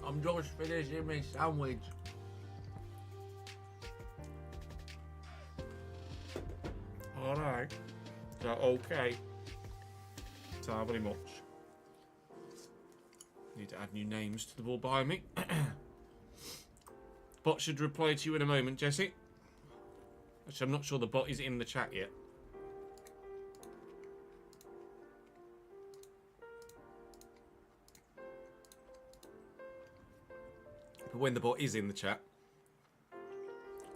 I'm just finishing my sandwich. Alright. Is that okay? It's hardly much. Need to add new names to the board behind me. Bot should reply to you in a moment, Jesse. Actually, I'm not sure the bot is in the chat yet. But when the bot is in the chat,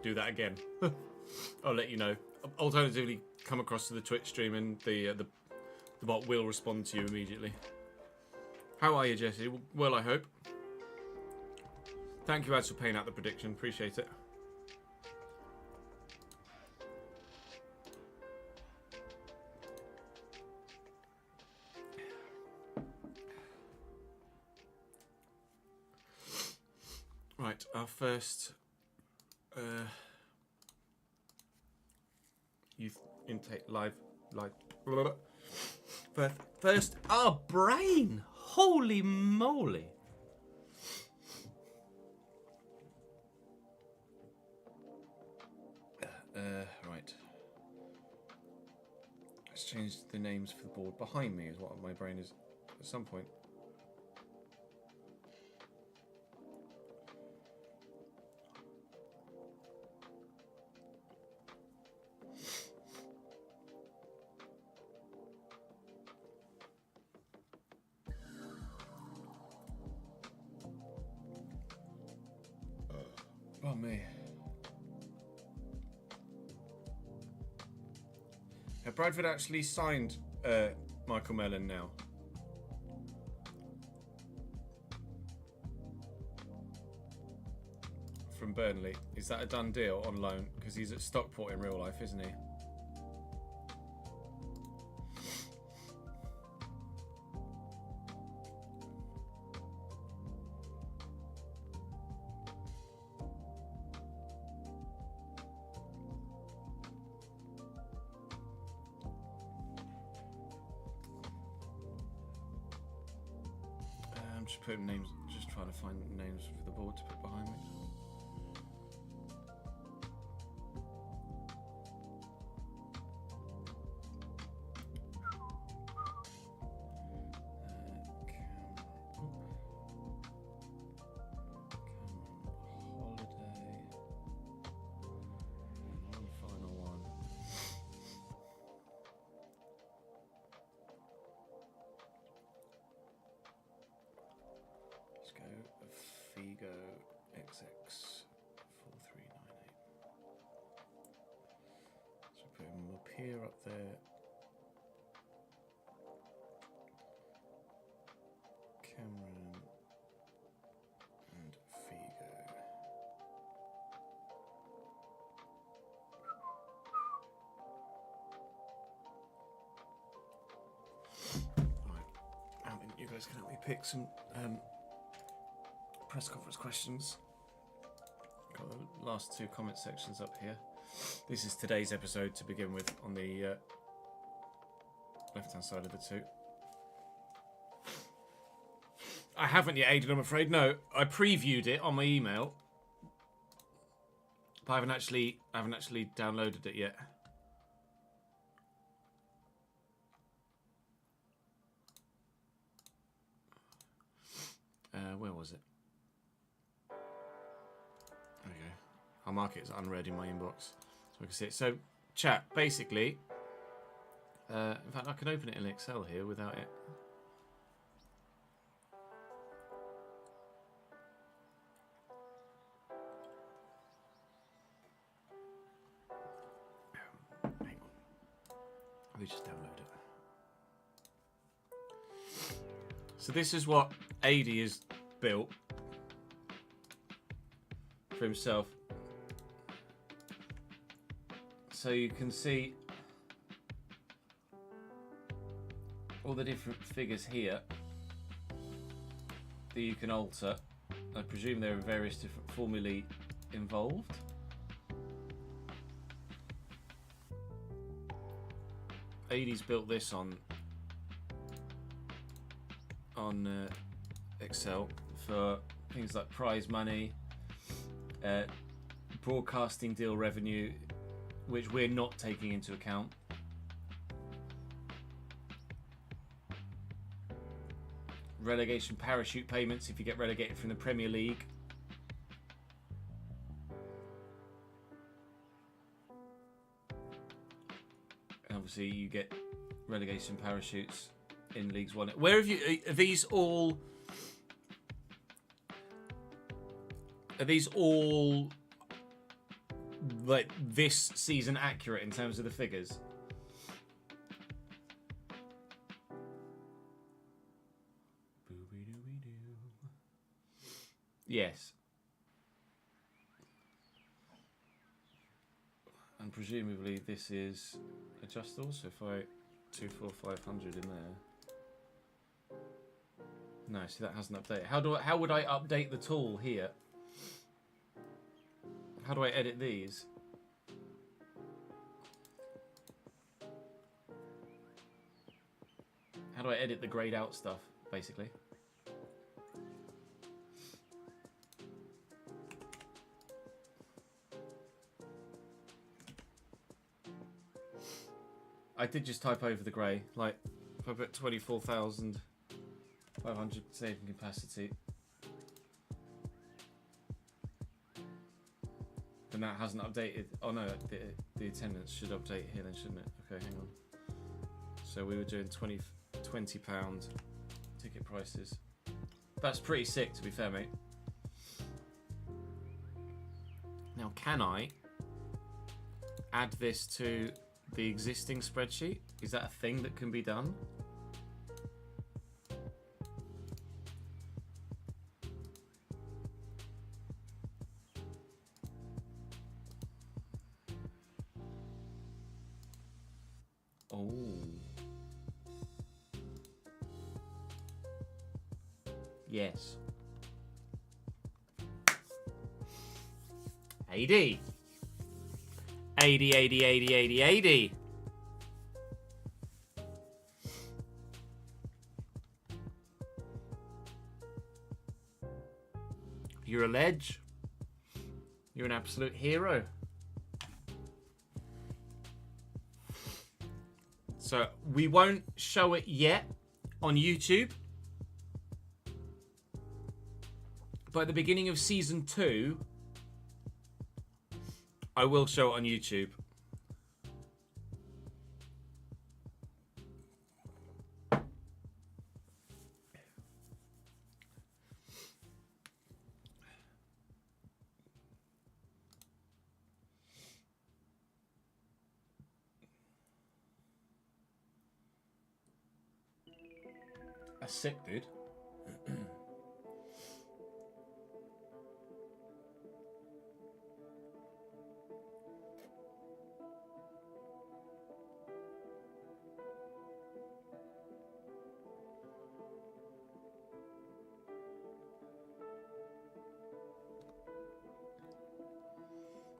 do that again. I'll let you know. Alternatively, come across to the Twitch stream and the bot will respond to you immediately. How are you, Jesse? Well, I hope. Thank you, Ads, for paying out the prediction. Appreciate it. Right, our first youth intake live. First, our brain. Holy moly. Right. Let's change the names for the board behind me is what my brain is at some point. Oh, me. Bradford actually signed Michael Mellon now. From Burnley. Is that a done deal on loan? Because he's at Stockport in real life, isn't he? Just putting names, just trying to find names for the board to put behind me. Here up there. Cameron and Figo. Right. You guys can help me pick some press conference questions. Got the last two comment sections up here. This is today's episode to begin with on the left-hand side of the two. I haven't yet, Aidan, I'm afraid. No, I previewed it on my email, but I haven't actually downloaded it yet. Where was it? There we go. I'll mark it as unread in my inbox so we can see it. So, chat, basically, in fact, I can open it in Excel here without it. Hang on. Let me just download it. So this is what AD has built for himself. So you can see all the different figures here that you can alter. I presume there are various different formulae involved. AD's built this on Excel for things like prize money, broadcasting deal revenue, which we're not taking into account. Relegation parachute payments if you get relegated from the Premier League. And obviously you get relegation parachutes in Leagues 1. Where have you... Are these all... Are these all... like this season accurate in terms of the figures? Yes. And presumably this is adjustable, so if I 24500 in there. No, see that hasn't updated. How would I update the tool here? How do I edit these? How do I edit the grayed out stuff, basically? I did just type over the grey, like if I put 24,500 saving capacity, then that hasn't updated. Oh no, the attendance should update here then, shouldn't it? Okay, hang on. So we were doing £20 ticket prices. That's pretty sick, to be fair, mate. Now, can I add this to the existing spreadsheet? Is that a thing that can be done? Oh. Yes. AD. 80, 80, 80, 80, 80. You're a ledge. You're an absolute hero. So we won't show it yet on YouTube. But at the beginning of season 2, I will show it on YouTube. That's sick, dude.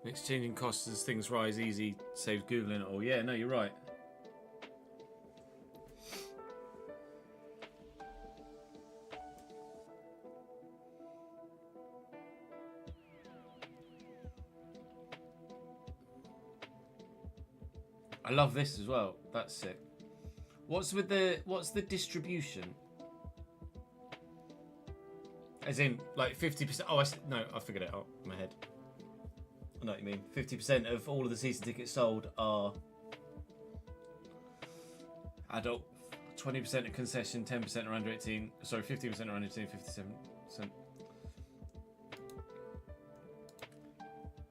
Exchanging costs as things rise easy saves Googling it all. Yeah, no, you're right. I love this as well. That's sick. What's the distribution? As in, like 50%. Oh, no, I figured it out in my head. I know what you mean. 50% of all of the season tickets sold are adult. 20% are concession. 10% are under 18. Sorry, 50% are under 18. 57%.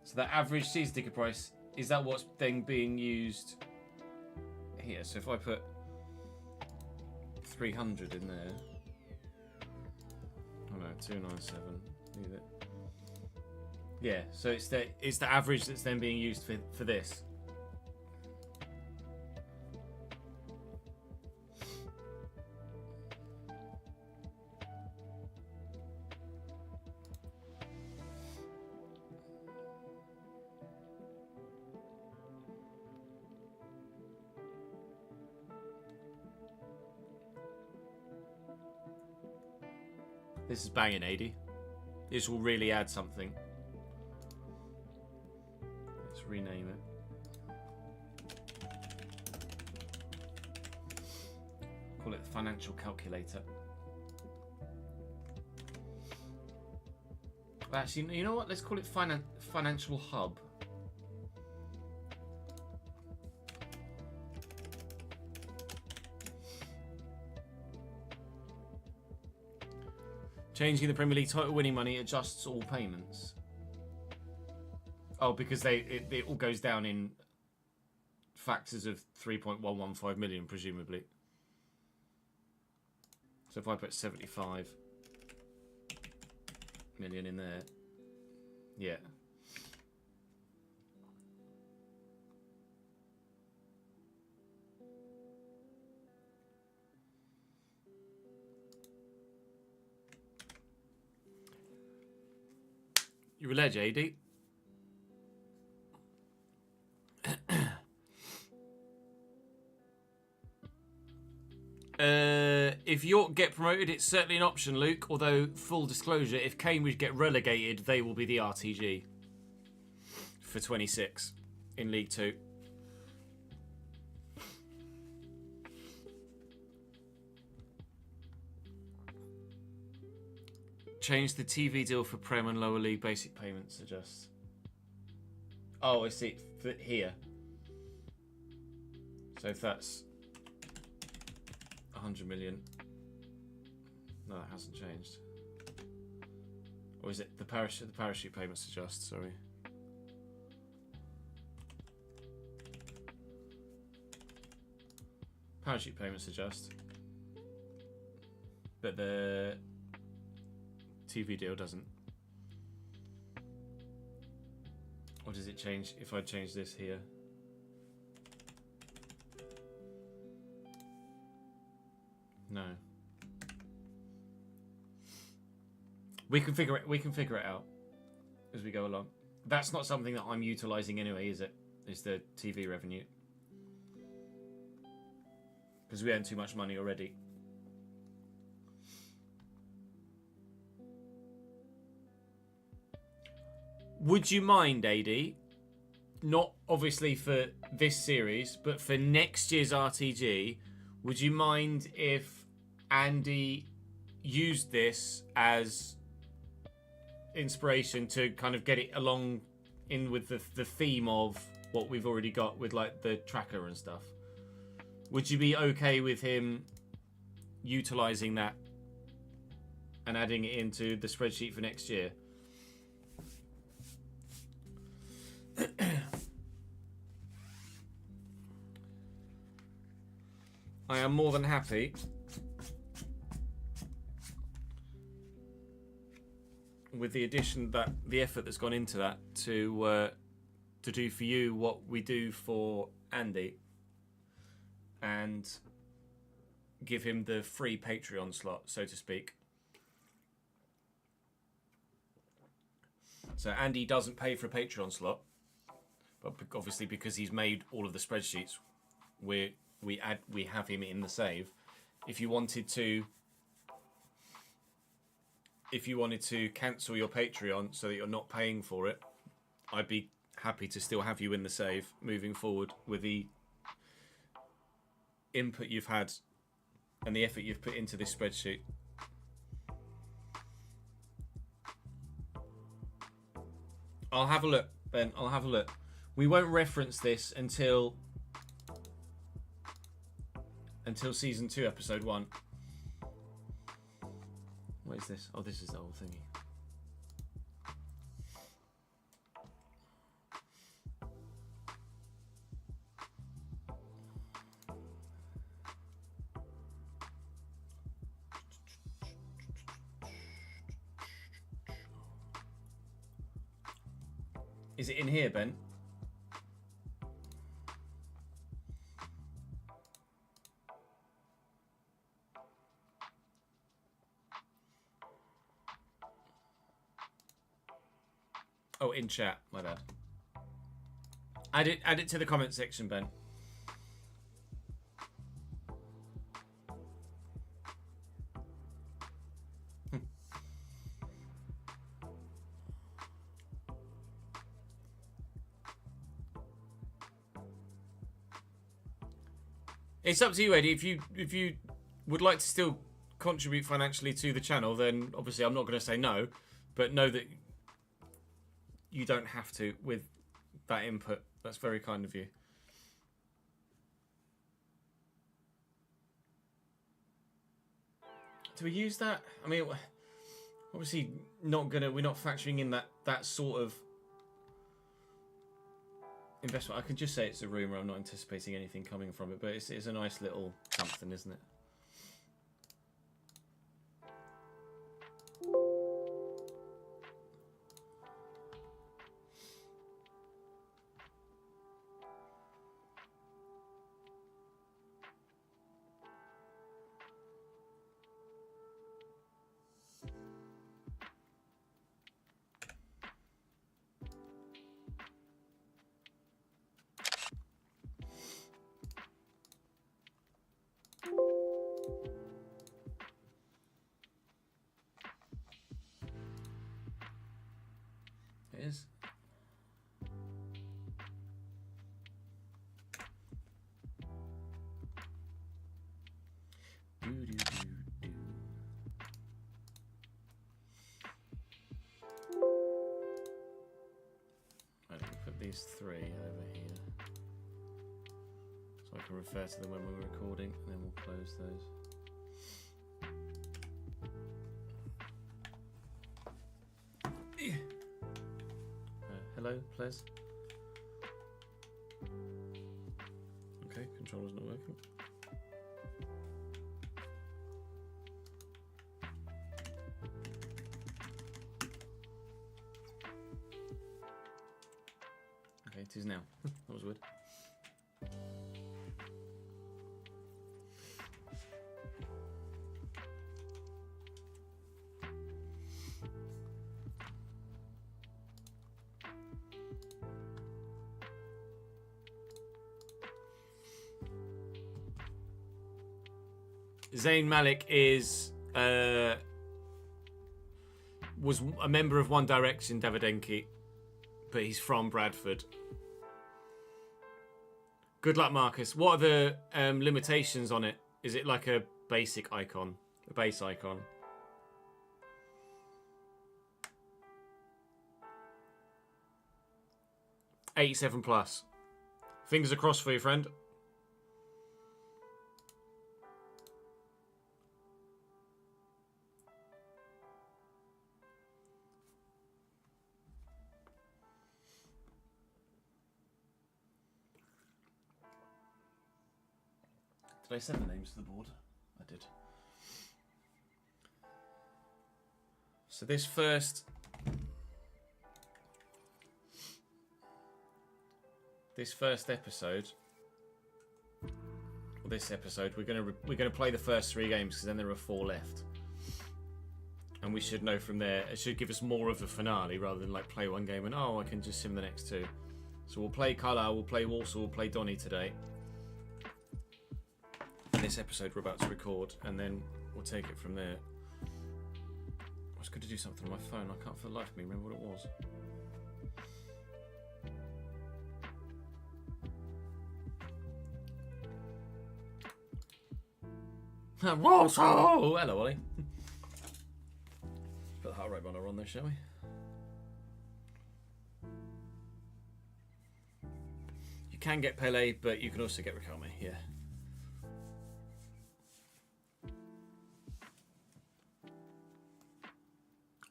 So that average season ticket price, is that what's then being used here? So if I put 300 in there. Oh no, 297. Leave it. Yeah, so it's the average that's then being used for this. This is banging 80. This will really add something. Let's rename it. Call it the financial calculator. Actually, you know what? Let's call it financial hub. Changing the Premier League title winning money adjusts all payments. Oh, because it all goes down in factors of 3.115 million, presumably. So if I put 75 million in there, yeah. You're a ledge, AD. If York get promoted, it's certainly an option, Luke. Although, full disclosure, if Cambridge get relegated, they will be the RTG for 26 in League 2. Change the TV deal for Prem and lower league basic payments adjust. Oh, I see. For here. So if that's 100 million. No, that hasn't changed. Or is it the parachute payments adjust? Sorry. Parachute payments adjust. But the TV deal doesn't. Or does it change if I change this here? No. We can figure it out as we go along. That's not something that I'm utilising anyway, is it? Is the TV revenue? Because we earn too much money already. Would you mind, AD? Not obviously for this series, but for next year's RTG, would you mind if Andy used this as inspiration to kind of get it along in with the theme of what we've already got with like the tracker and stuff? Would you be okay with him utilising that and adding it into the spreadsheet for next year? I am more than happy with the addition that the effort that's gone into that to do for you what we do for Andy and give him the free Patreon slot, so to speak. So Andy doesn't pay for a Patreon slot, but obviously because he's made all of the spreadsheets, we have him in the save. If you wanted to cancel your Patreon so that you're not paying for it, I'd be happy to still have you in the save moving forward with the input you've had and the effort you've put into this spreadsheet. I'll have a look, Ben. I'll have a look. We won't reference this until season 2, episode 1. What is this? Oh, this is the whole thingy. Is it in here, Ben? Oh, in chat. My bad. Add it to the comment section, Ben. It's up to you, Eddie. If you would like to still contribute financially to the channel, then obviously I'm not going to say no, but know that you don't have to with that input. That's very kind of you. Do we use that? I mean, obviously not gonna. We're not factoring in that sort of investment. I can just say it's a rumor. I'm not anticipating anything coming from it, but it's a nice little something, isn't it? It is. Right, we'll put these three over here, so I can refer to them when we're recording, and then we'll close those. Hello, Ples. Okay, controller's not working. Okay, it is now. That was weird. Zayn Malik was a member of One Direction, Davidenki, but he's from Bradford. Good luck, Marcus. What are the limitations on it? Is it like a basic icon, a base icon? '87 plus. Fingers crossed for you, friend. Did I send the names to the board? I did. So this first episode, or this episode, we're gonna play the first 3 games because then there are 4 left, and we should know from there. It should give us more of a finale rather than like play 1 game and I can just sim the next 2. So we'll play Carlisle, we'll play Walsall, we'll play Donny today. This episode we're about to record, and then we'll take it from there. I was going to do something on my phone. I can't for the life of me remember what it was. Whoa! Hello, Ollie. Put the heart rate monitor on there, shall we? You can get Pele, but you can also get Riquelme, yeah.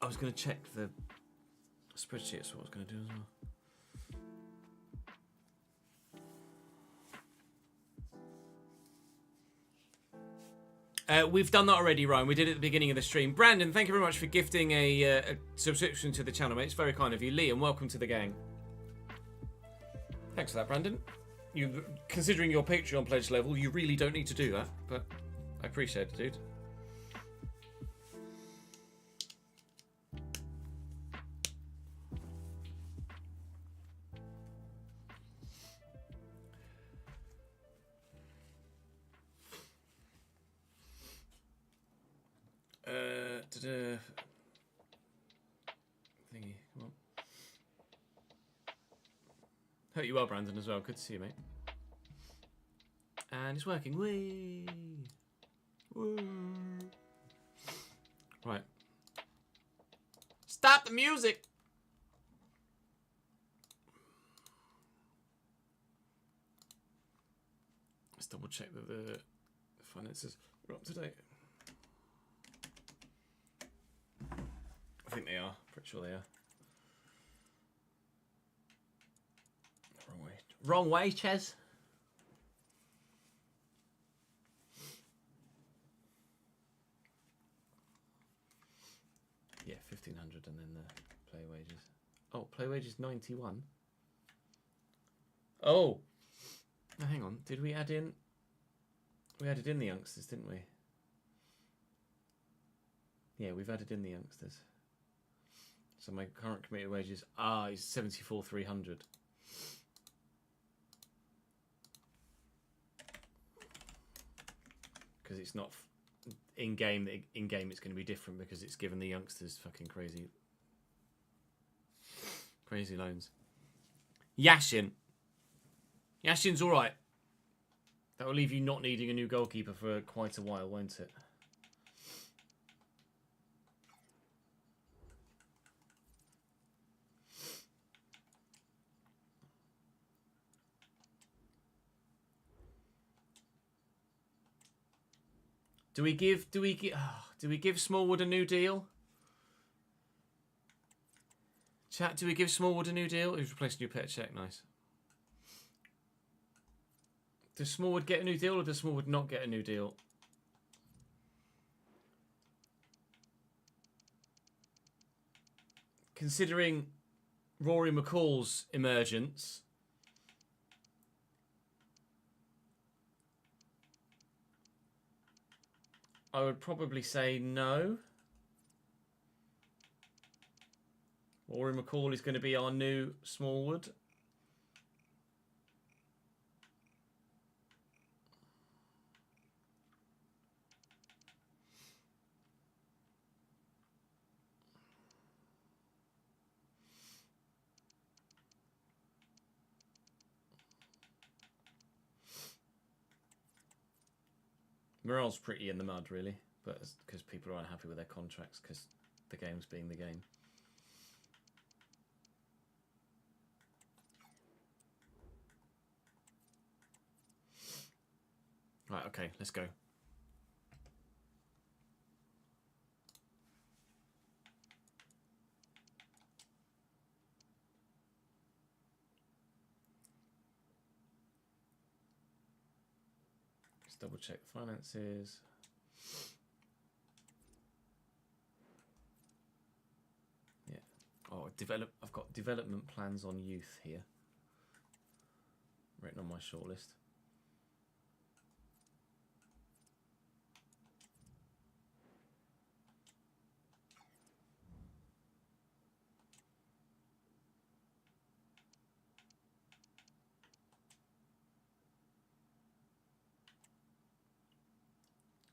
I was going to check the spreadsheet, so what I was going to do as well. We've done that already, Ryan. We did it at the beginning of the stream. Brandon, thank you very much for gifting a subscription to the channel, mate. It's very kind of you. Liam, welcome to the gang. Thanks for that, Brandon. You, considering your Patreon pledge level, you really don't need to do that, but I appreciate it, dude. Thingy, come on. Hope you well, Brandon, as well. Good to see you, mate. And it's working. Whee! Woo! Right. Stop the music! Let's double check that the finances are up to date. I think they are. Pretty sure they are. Wrong way. Wrong way, Ches. Yeah, 1,500 and then the play wages. Oh, play wages 91. Oh! Now, hang on. Did we add in... We added in the youngsters, didn't we? Yeah, we've added in the youngsters. So my current committed wages is 74,300. Because it's not in game. In game, it's going to be different because it's given the youngsters fucking crazy loans. Yashin. Yashin's all right. That will leave you not needing a new goalkeeper for quite a while, won't it? Do we give Smallwood a new deal? Chat, do we give Smallwood a new deal? He's replaced new Petr Cech, nice. Does Smallwood get a new deal or does Smallwood not get a new deal? Considering Rory McCall's emergence, I would probably say no. Rory McCall is going to be our new Smallwood. Morale's pretty in the mud, really, but because people are unhappy with their contracts because the game's being the game. Right, okay, let's go. Let's double check the finances. Yeah. Oh, I've got development plans on youth here, written on my shortlist.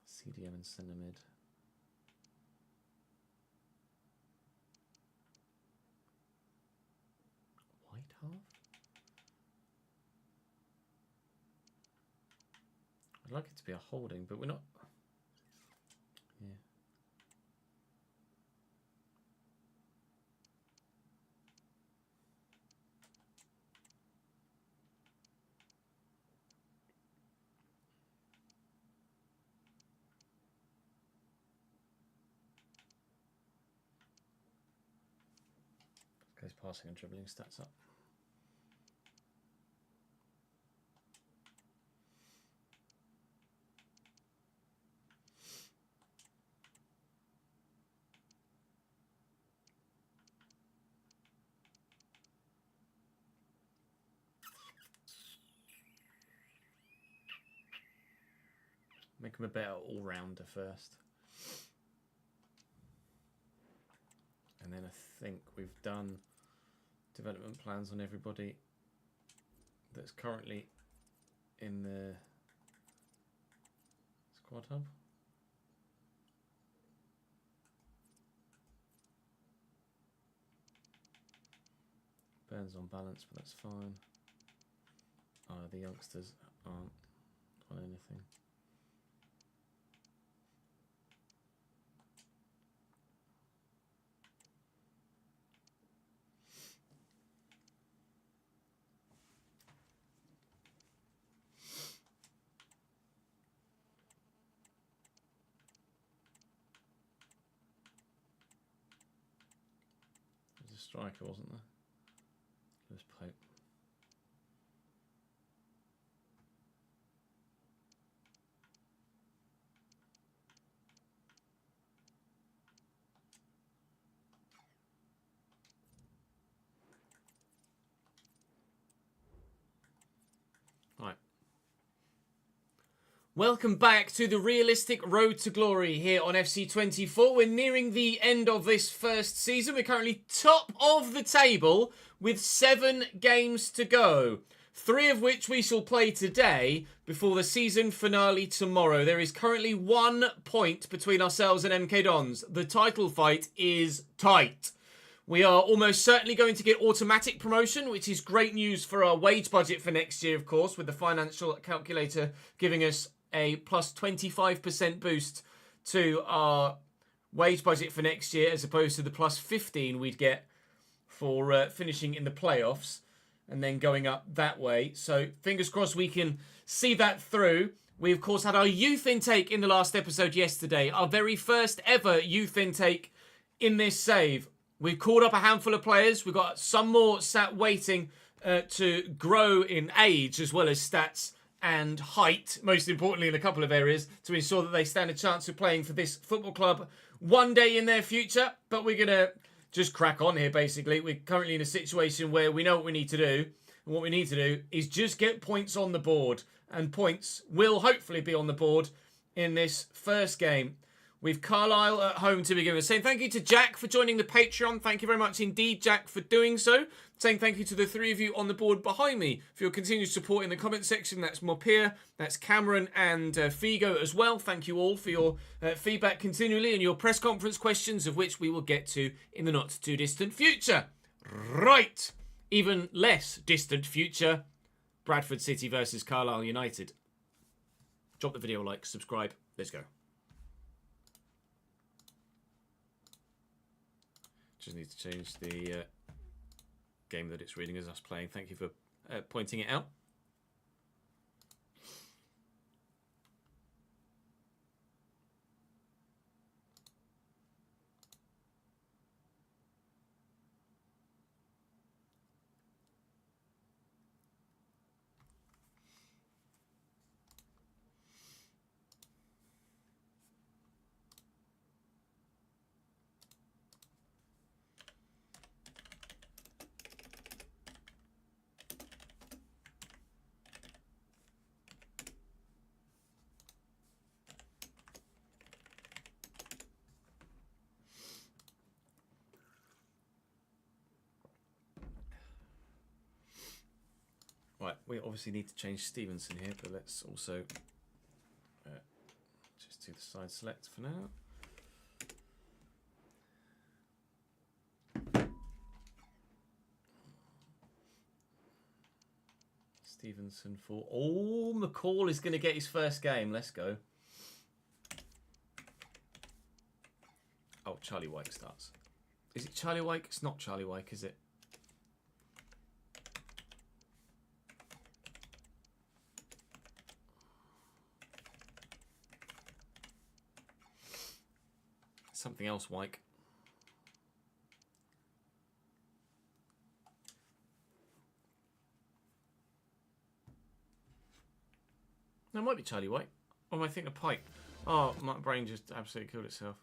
CDM and centre mid. White half? I'd like it to be a holding, but we're not. Yeah. Goes passing and dribbling stats up. Make him a better all-rounder first. And then I think we've done development plans on everybody that's currently in the squad hub. Burns on balance, but that's fine. The youngsters aren't. on anything. There's a striker, wasn't there? Lewis Pope. Right. Welcome back to the Realistic Road to Glory here on FC24. We're nearing the end of this first season. We're currently top of the table with 7 games to go. 3 of which we shall play today before the season finale tomorrow. There is currently 1 point between ourselves and MK Dons. The title fight is tight. We are almost certainly going to get automatic promotion, which is great news for our wage budget for next year, of course, with the financial calculator giving us a plus 25% boost to our wage budget for next year, as opposed to the plus 15 we'd get for finishing in the playoffs and then going up that way. So fingers crossed we can see that through. We, of course, had our youth intake in the last episode yesterday, our very first ever youth intake in this save. We've called up a handful of players. We've got some more sat waiting to grow in age as well as stats and height, most importantly in a couple of areas, to ensure that they stand a chance of playing for this football club one day in their future. But we're going to just crack on here, basically. We're currently in a situation where we know what we need to do. And what we need to do is just get points on the board. And points will hopefully be on the board in this first game. We've Carlisle at home to begin with. Saying thank you to Jack for joining the Patreon. Thank you very much indeed, Jack, for doing so. Saying thank you to the 3 of you on the board behind me for your continued support in the comment section. That's Mopir, that's Cameron and Figo as well. Thank you all for your feedback continually and your press conference questions, of which we will get to in the not too distant future. Right. Even less distant future. Bradford City versus Carlisle United. Drop the video a like, subscribe. Let's go. Just need to change the game that it's reading as us playing. Thank you for pointing it out. Right, we obviously need to change Stevenson here, but let's also just do the side select for now. Stevenson for... Oh, McCall is going to get his first game. Let's go. Oh, Charlie Wyke starts. Is it Charlie Wyke? It's not Charlie Wyke, is it? Something else, Wyke. No, it might be Charlie Wyke. Or am I thinking of Pike? Oh, my brain just absolutely killed itself.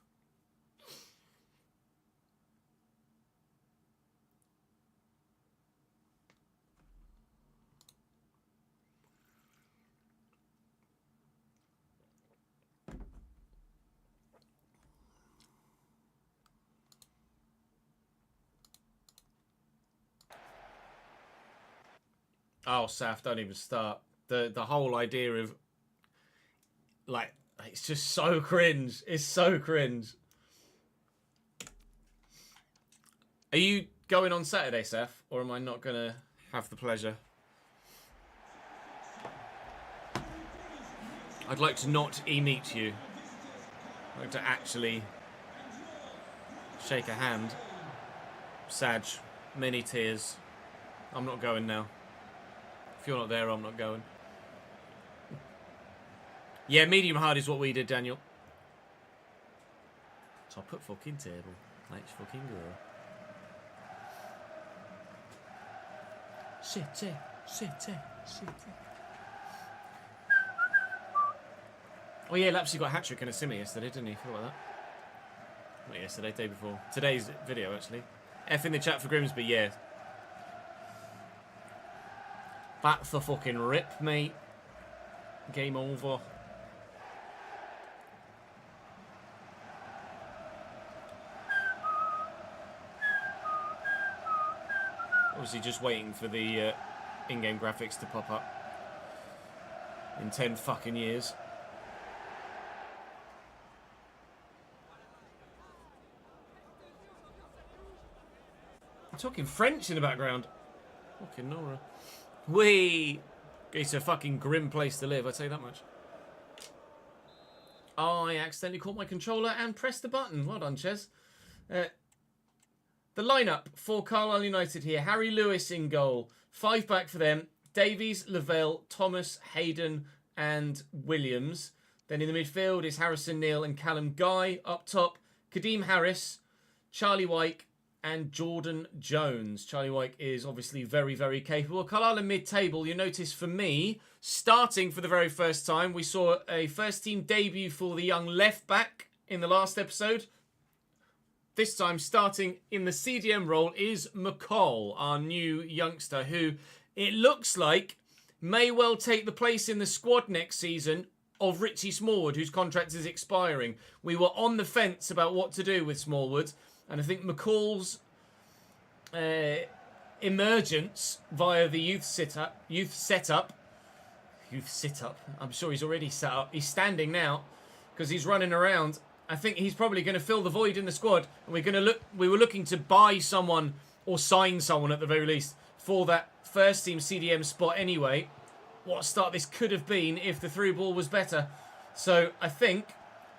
Oh, Saf, don't even start. The whole idea of, like, it's just so cringe. It's so cringe. Are you going on Saturday, Saf? Or am I not going to have the pleasure? I'd like to not e-meet you. I'd like to actually shake a hand. Sag, many tears. I'm not going now. If you're not there, I'm not going. Yeah, medium hard is what we did, Daniel. Top at fucking table. Let's fucking go. City. Oh yeah, Lapsy got a hat-trick and a simmer yesterday, didn't he? Feel like that. Not yesterday, day before. Today's video, actually. F in the chat for Grimsby, yeah. That's the fucking rip, mate. Game over. Obviously just waiting for the in-game graphics to pop up. In 10 fucking years. I'm talking French in the background. Fucking Nora. Whee! It's a fucking grim place to live, I'd say that much. I accidentally caught my controller and pressed the button. Well done, Ches. The lineup for Carlisle United here. Harry Lewis in goal. 5 back for them. Davies, Lavelle, Thomas, Hayden and Williams. Then in the midfield is Harrison Neal and Callum Guy. Up top, Kadeem Harris, Charlie Wyke and Jordan Jones. Charlie Wyke is obviously very, very capable. Carlisle in mid-table, you notice for me, starting for the very first time, we saw a first-team debut for the young left-back in the last episode. This time, starting in the CDM role is McCall, our new youngster, who it looks like may well take the place in the squad next season of Richie Smallwood, whose contract is expiring. We were on the fence about what to do with Smallwood, and I think McCall's emergence via the youth setup. I'm sure he's already set up. He's standing now because he's running around. I think he's probably going to fill the void in the squad, and we were looking to buy someone or sign someone at the very least for that first team CDM spot anyway. What a start this could have been if the through ball was better. So I think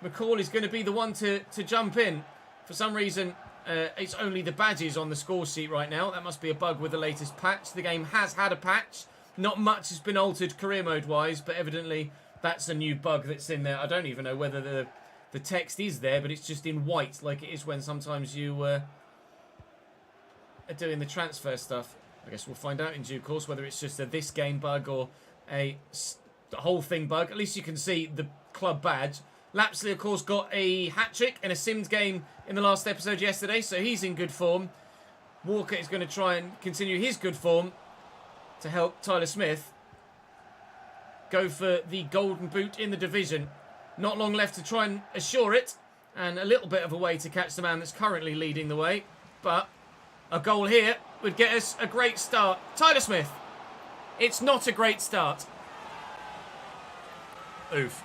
McCall is going to be the one to jump in. For some reason, it's only the badges on the score sheet right now. That must be a bug with the latest patch. The game has had a patch. Not much has been altered career mode wise, but evidently that's a new bug that's in there. I don't even know whether the text is there, but it's just in white, like it is when sometimes you are doing the transfer stuff. I guess we'll find out in due course whether it's just a this game bug or a whole thing bug. At least you can see the club badge. Lapsley, of course, got a hat-trick in a Sims game in the last episode yesterday, so he's in good form. Walker is going to try and continue his good form to help Tyler Smith go for the golden boot in the division. Not long left to try and assure it, and a little bit of a way to catch the man that's currently leading the way. But a goal here would get us a great start. Tyler Smith. It's not a great start. Oof.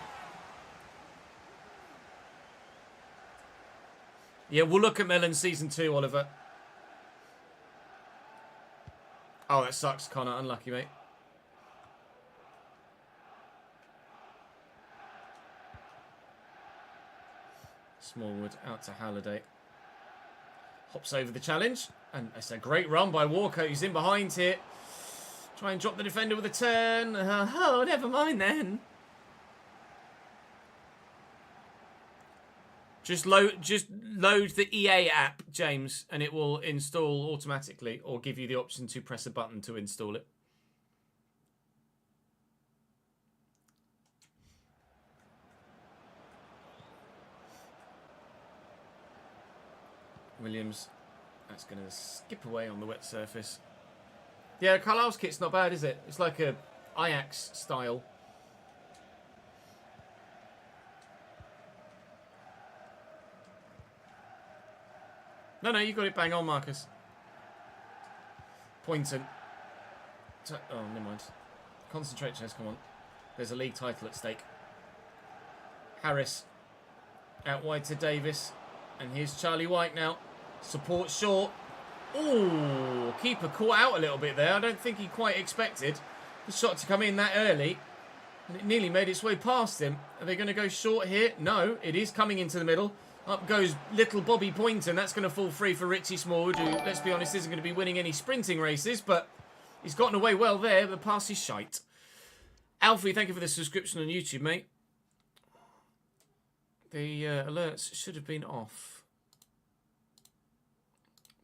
Yeah, we'll look at Melon Season 2, Oliver. Oh, that sucks, Connor. Unlucky, mate. Smallwood out to Halliday. Hops over the challenge. And it's a great run by Walker. He's in behind here. Try and drop the defender with a turn. Oh, never mind then. Just load the EA app, James, and it will install automatically, or give you the option to press a button to install it. Williams, that's going to skip away on the wet surface. Yeah, Carlisle's kit's not bad, is it? It's like a Ajax style. No, you got it bang on, Marcus. Poynton. Oh, never mind. Concentrate, Chess, come on. There's a league title at stake. Harris. Out wide to Davis. And here's Charlie Wyke now. Support short. Ooh, keeper caught out a little bit there. I don't think he quite expected the shot to come in that early. And it nearly made its way past him. Are they going to go short here? No, it is coming into the middle. Up goes little Bobby Poynton. That's going to fall free for Richie Smallwood, who, let's be honest, isn't going to be winning any sprinting races, but he's gotten away well there. The pass is shite. Alfie, thank you for the subscription on YouTube, mate. The alerts should have been off.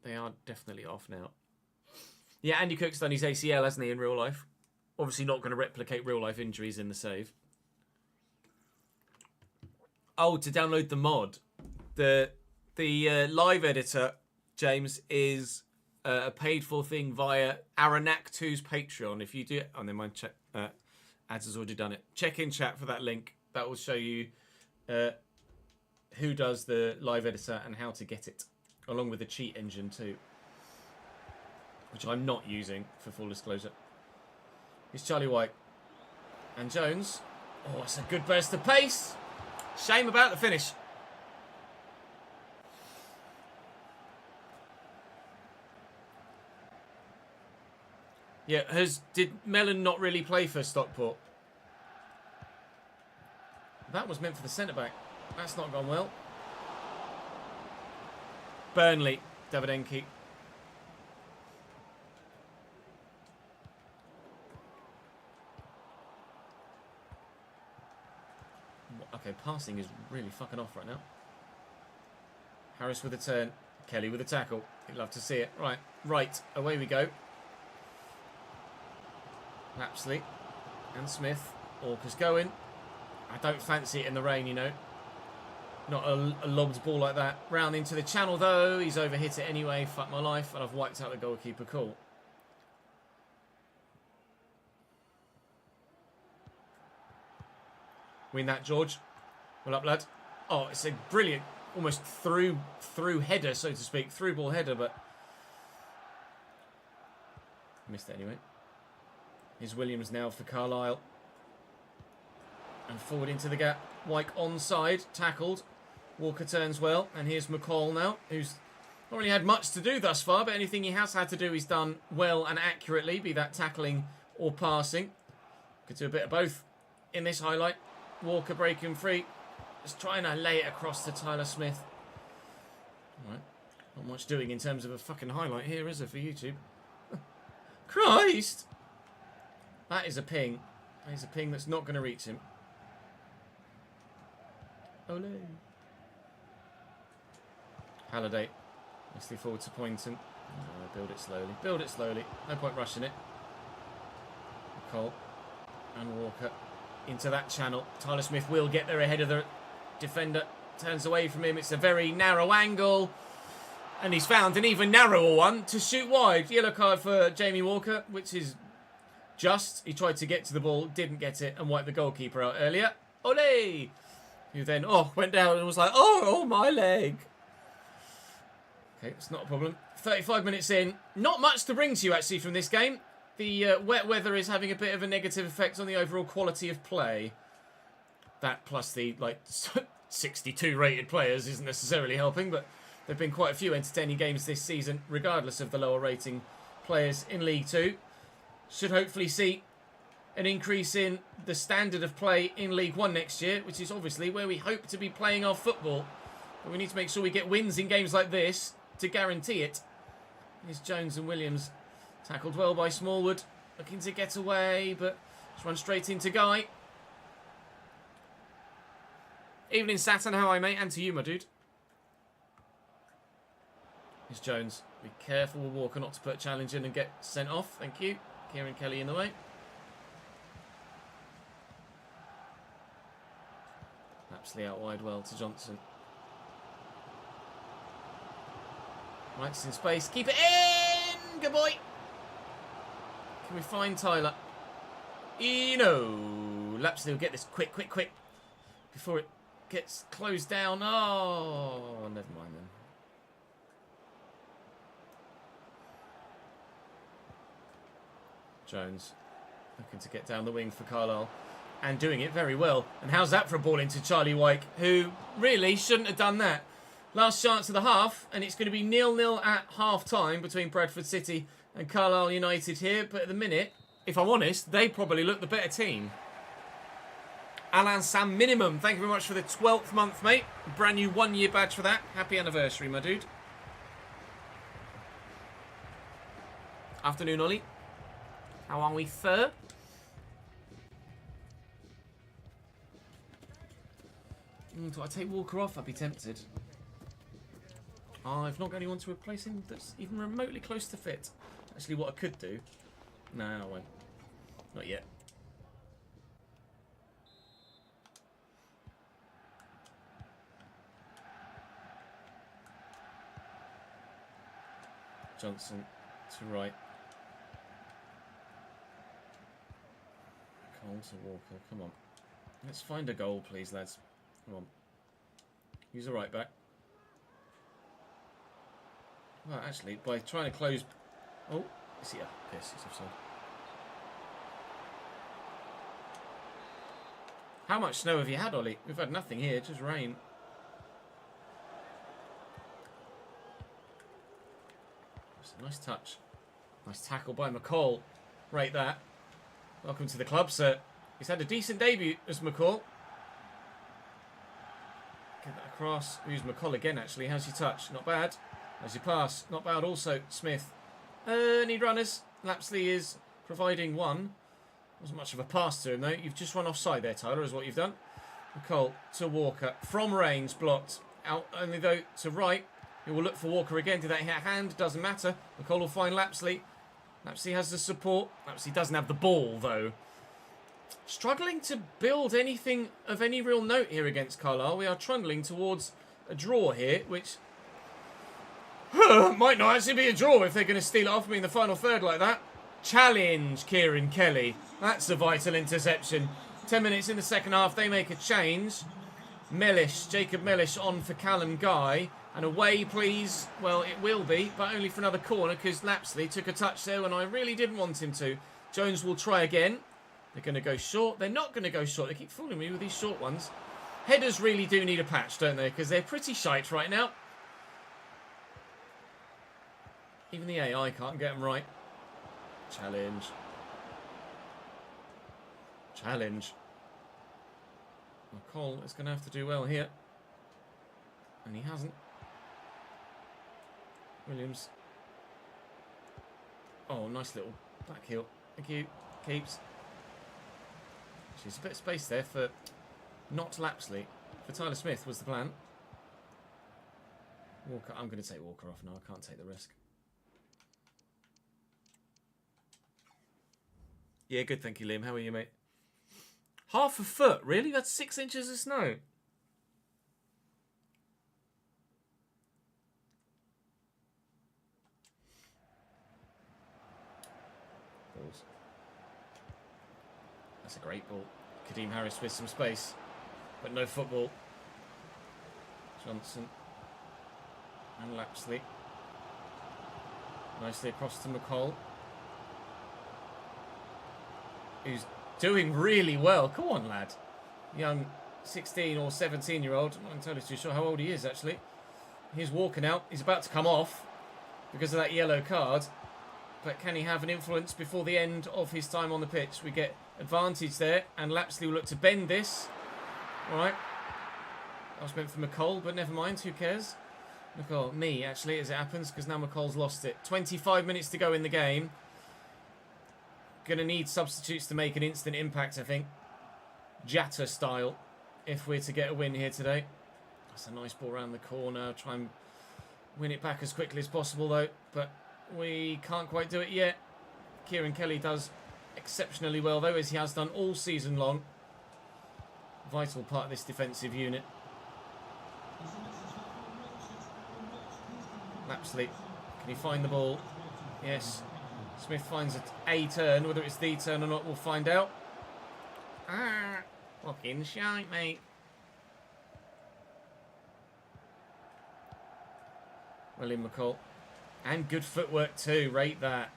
They are definitely off now. Yeah, Andy Cook's done his ACL, hasn't he, in real life? Obviously not going to replicate real-life injuries in the save. Oh, to download the mod. The live editor, James, is a paid-for thing via Aranak2's Patreon. If you do it... Oh, never mind. Check, Ads has already done it. Check in chat for that link. That will show you who does the live editor and how to get it. Along with the cheat engine too. Which I'm not using, for full disclosure. Here's Charlie White. And Jones. Oh, it's a good burst of pace. Shame about the finish. Yeah, did Mellon not really play for Stockport? That was meant for the centre-back. That's not gone well. Burnley, Davidenki. Okay, passing is really fucking off right now. Harris with a turn. Kelly with a tackle. You'd love to see it. Right, away we go. Lapsley and Smith. Orca's going. I don't fancy it in the rain, you know. Not a lobbed ball like that. Round into the channel, though. He's overhit it anyway. Fuck my life. And I've wiped out the goalkeeper. Cool. Win that, George. Well up, lad. Oh, it's a brilliant, almost through header, so to speak. Through ball header, but... missed it anyway. Here's Williams now for Carlisle. And forward into the gap. Wyke onside, tackled. Walker turns well. And here's McCall now, who's not really had much to do thus far, but anything he has had to do he's done well and accurately, be that tackling or passing. Could do a bit of both in this highlight. Walker breaking free. Just trying to lay it across to Tyler Smith. All right. Not much doing in terms of a fucking highlight here, is there, for YouTube? Christ! That is a ping. That is a ping that's not going to reach him. Ole. Halliday. Nicely forward to Poynton. Oh, build it slowly. Build it slowly. No point rushing it. Cole. And Walker. Into that channel. Tyler Smith will get there ahead of the defender. Turns away from him. It's a very narrow angle. And he's found an even narrower one to shoot wide. Yellow card for Jamie Walker, which is just. He tried to get to the ball, didn't get it, and wiped the goalkeeper out earlier. Ole! Who then, went down and was like, oh, my leg. Okay, it's not a problem. 35 minutes in. Not much to bring to you, actually, from this game. The wet weather is having a bit of a negative effect on the overall quality of play. That plus the, 62 rated players isn't necessarily helping, but there have been quite a few entertaining games this season, regardless of the lower rating players in League 2. Should hopefully see an increase in the standard of play in League 1 next year, which is obviously where we hope to be playing our football. But we need to make sure we get wins in games like this to guarantee it. Here's Jones and Williams. Tackled well by Smallwood. Looking to get away, but just run straight into Guy. Evening, Saturn. How are you, mate? And to you, my dude. Here's Jones. Be careful with Walker not to put a challenge in and get sent off. Thank you. Kieran Kelly in the way. Lapsley out wide well to Johnson. Right, it's in space. Keep it in! Good boy! Can we find Tyler? No. Lapsley will get this quick. Before it gets closed down. Oh, never mind then. Jones looking to get down the wing for Carlisle and doing it very well. And how's that for a ball into Charlie Wyke, who really shouldn't have done that. Last chance of the half, and it's going to be 0-0 at half-time between Bradford City and Carlisle United here. But at the minute, if I'm honest, they probably look the better team. Alan Sam Minimum, thank you very much for the 12th month, mate. Brand new 1-year badge for that. Happy anniversary, my dude. Afternoon, Ollie. How are we, sir? Do I take Walker off? I'd be tempted. I've not got anyone to replace him that's even remotely close to fit. Actually, what I could do... No, I won't. Not yet. Johnson to right. Cole to Walker. Come on. Let's find a goal, please, lads. Come on. Use the right back. Well, actually, by trying to close... Oh, is he up? Yes, he's offside. How much snow have you had, Ollie? We've had nothing here, just rain. That's a nice touch. Nice tackle by McCall. Rate that. Welcome to the club, sir. He's had a decent debut as McCall. Get that across. Use McCall again, actually. How's your touch? Not bad. How's your pass? Not bad also. Smith. Need runners. Lapsley is providing one. Wasn't much of a pass to him, though. You've just run offside there, Tyler, is what you've done. McCall to Walker. From range, blocked. Out only, though, to right. He will look for Walker again. Did that hit hand? Doesn't matter. McCall will find Lapsley. Lapsley has the support. Lapsley doesn't have the ball, though. Struggling to build anything of any real note here against Carlisle. We are trundling towards a draw here, which might not actually be a draw if they're going to steal it off me in the final third like that. Challenge, Kieran Kelly. That's a vital interception. 10 minutes in the second half, they make a change. Mellish, Jacob Mellish on for Callum Guy. And away, please. Well, it will be, but only for another corner because Lapsley took a touch there when I really didn't want him to. Jones will try again. They're going to go short. They're not going to go short. They keep fooling me with these short ones. Headers really do need a patch, don't they? Because they're pretty shite right now. Even the AI can't get them right. Challenge. Challenge. McCall is going to have to do well here. And he hasn't. Williams. Oh, nice little back heel. Thank you. Keeps. There's a bit of space there for not Lapsley. For Tyler Smith was the plan. Walker. I'm going to take Walker off now. I can't take the risk. Yeah, good. Thank you, Liam. How are you, mate? Half a foot? Really? That's 6 inches of snow. Balls. That's a great ball. Kadeem Harris with some space, but no football. Johnson and Lapsley. Nicely across to McCall, who's doing really well. Come on, lad. Young 16 or 17-year-old. I'm not entirely too sure how old he is, actually. He's walking out. He's about to come off because of that yellow card. But can he have an influence before the end of his time on the pitch? We get advantage there, and Lapsley will look to bend this. All right. That was meant for McCall, but never mind. Who cares? McCall, me, actually, as it happens, because now McCall's lost it. 25 minutes to go in the game. Going to need substitutes to make an instant impact, I think. Jatta style, if we're to get a win here today. That's a nice ball around the corner. Try and win it back as quickly as possible, though. But we can't quite do it yet. Kieran Kelly does exceptionally well, though, as he has done all season long. Vital part of this defensive unit. Lapsley, can he find the ball? Yes. Smith finds a turn. Whether it's the turn or not, we'll find out. Ah, fucking shite, mate. William McCall. And good footwork too, rate that.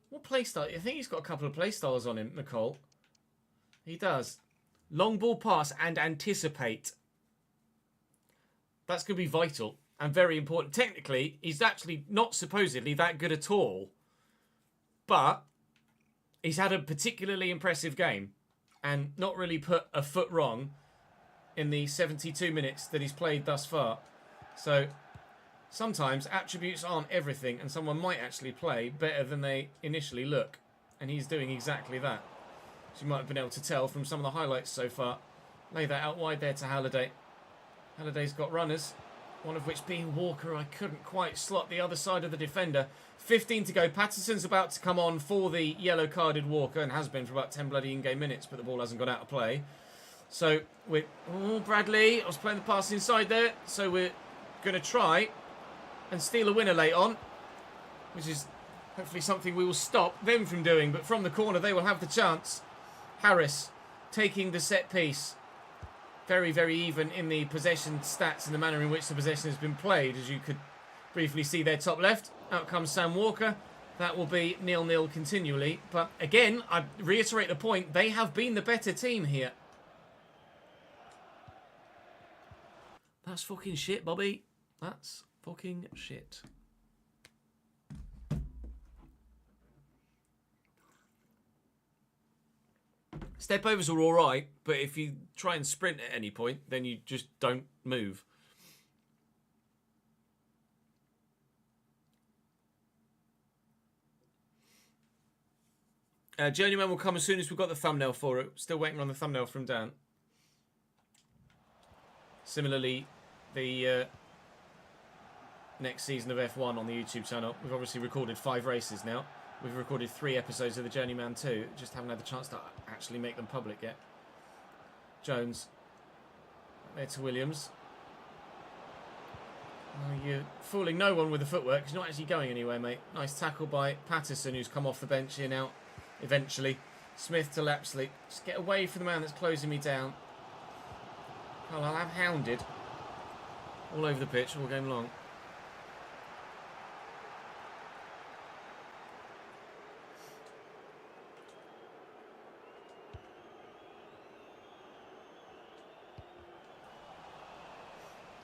What playstyle? I think he's got a couple of playstyles on him, McCall. He does. Long ball pass and anticipate. That's going to be vital and very important. Technically, he's actually not supposedly that good at all. But he's had a particularly impressive game. and not really put a foot wrong in the 72 minutes that he's played thus far. So sometimes attributes aren't everything, and someone might actually play better than they initially look. And he's doing exactly that. As you might have been able to tell from some of the highlights so far. Lay that out wide there to Halliday. Halliday's got runners, one of which being Walker. I couldn't quite slot the other side of the defender. 15 to go. Patterson's about to come on for the yellow-carded Walker, and has been for about 10 bloody in-game minutes, but the ball hasn't gone out of play. So we're... Oh, Bradley. I was playing the pass inside there. So we're going to try and steal a winner late on, which is hopefully something we will stop them from doing. But from the corner, they will have the chance. Harris taking the set piece. Very, very even in the possession stats and the manner in which the possession has been played, as you could briefly see there top left. Out comes Sam Walker. That will be 0-0 continually. But again, I reiterate the point, they have been the better team here. That's fucking shit, Bobby. That's fucking shit. Step overs are alright, but if you try and sprint at any point, then you just don't move. Journeyman will come as soon as we've got the thumbnail for it. Still waiting on the thumbnail from Dan. Similarly, the next season of F1 on the YouTube channel. We've obviously recorded 5 races now. We've recorded 3 episodes of the Journeyman 2. Just haven't had the chance to actually make them public yet. Jones. There to Williams. Oh, you're fooling no one with the footwork. He's not actually going anywhere, mate. Nice tackle by Patterson, who's come off the bench here now. Eventually. Smith to Lapsley. Just get away from the man that's closing me down. Carlisle have hounded all over the pitch all game long.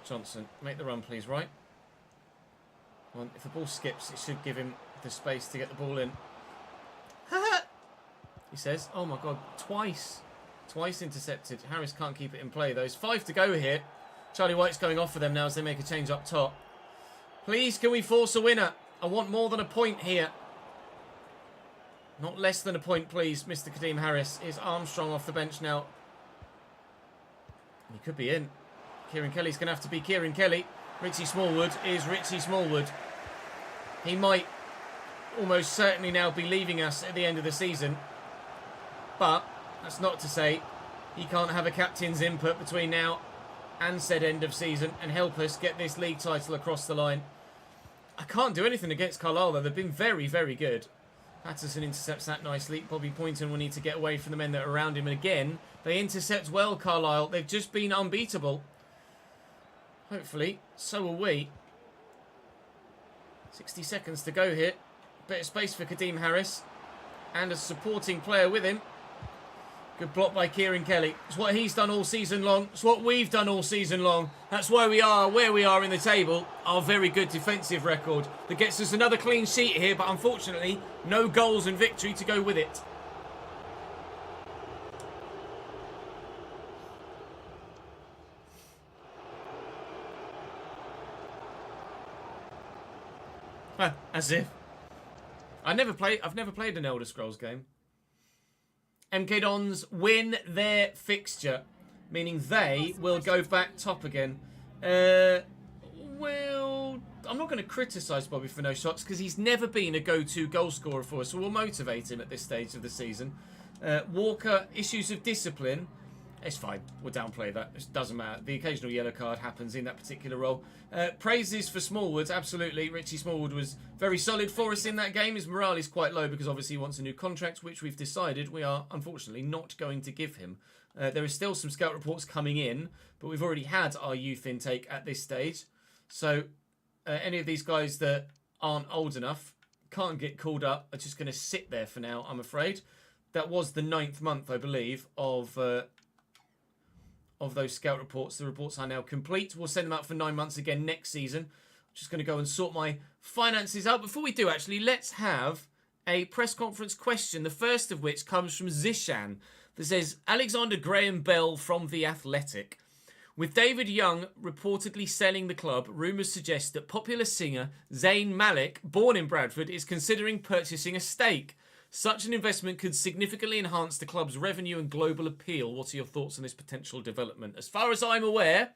Johnson, make the run please, right? Well, if the ball skips, it should give him the space to get the ball in. He says, oh my God, twice intercepted. Harris can't keep it in play. There's 5 to go here. Charlie White's going off for them now as they make a change up top. Please, can we force a winner? I want more than a point here. Not less than a point, please, Mr. Kadeem Harris. Is Armstrong off the bench now? He could be in. Kieran Kelly's going to have to be Kieran Kelly. Richie Smallwood is Richie Smallwood. He might almost certainly now be leaving us at the end of the season. But that's not to say he can't have a captain's input between now and said end of season and help us get this league title across the line. I can't do anything against Carlisle, though. They've been very, very good. Patterson intercepts that nicely. Bobby Poynton will need to get away from the men that are around him. And again, they intercept well, Carlisle. They've just been unbeatable. Hopefully, so will we. 60 seconds to go here. Bit of space for Kadeem Harris. And a supporting player with him. Good block by Kieran Kelly. It's what he's done all season long. It's what we've done all season long. That's why we are where we are in the table. Our very good defensive record that gets us another clean sheet here, but unfortunately, no goals and victory to go with it. As if. I've never played an Elder Scrolls game. MK Dons win their fixture, meaning they will go back top again. Well, I'm not going to criticise Bobby for no shots because he's never been a go-to goal scorer for us, so we'll motivate him at this stage of the season. Walker, issues of discipline. It's fine. We'll downplay that. It doesn't matter. The occasional yellow card happens in that particular role. Praises for Smallwood. Absolutely. Richie Smallwood was very solid for us in that game. His morale is quite low because obviously he wants a new contract, which we've decided we are unfortunately not going to give him. There are still some scout reports coming in, but we've already had our youth intake at this stage. So any of these guys that aren't old enough, can't get called up, are just going to sit there for now, I'm afraid. That was the 9th month, I believe, of those scout reports. The reports are now complete. We'll send them out for 9 months again next season. I'm just going to go and sort my finances out. Before we do, actually, let's have a press conference question, the first of which comes from Zishan. that says, Alexander Graham Bell from The Athletic. With David Young reportedly selling the club, rumours suggest that popular singer Zayn Malik, born in Bradford, is considering purchasing a stake. Such an investment could significantly enhance the club's revenue and global appeal. What are your thoughts on this potential development? As far as I'm aware,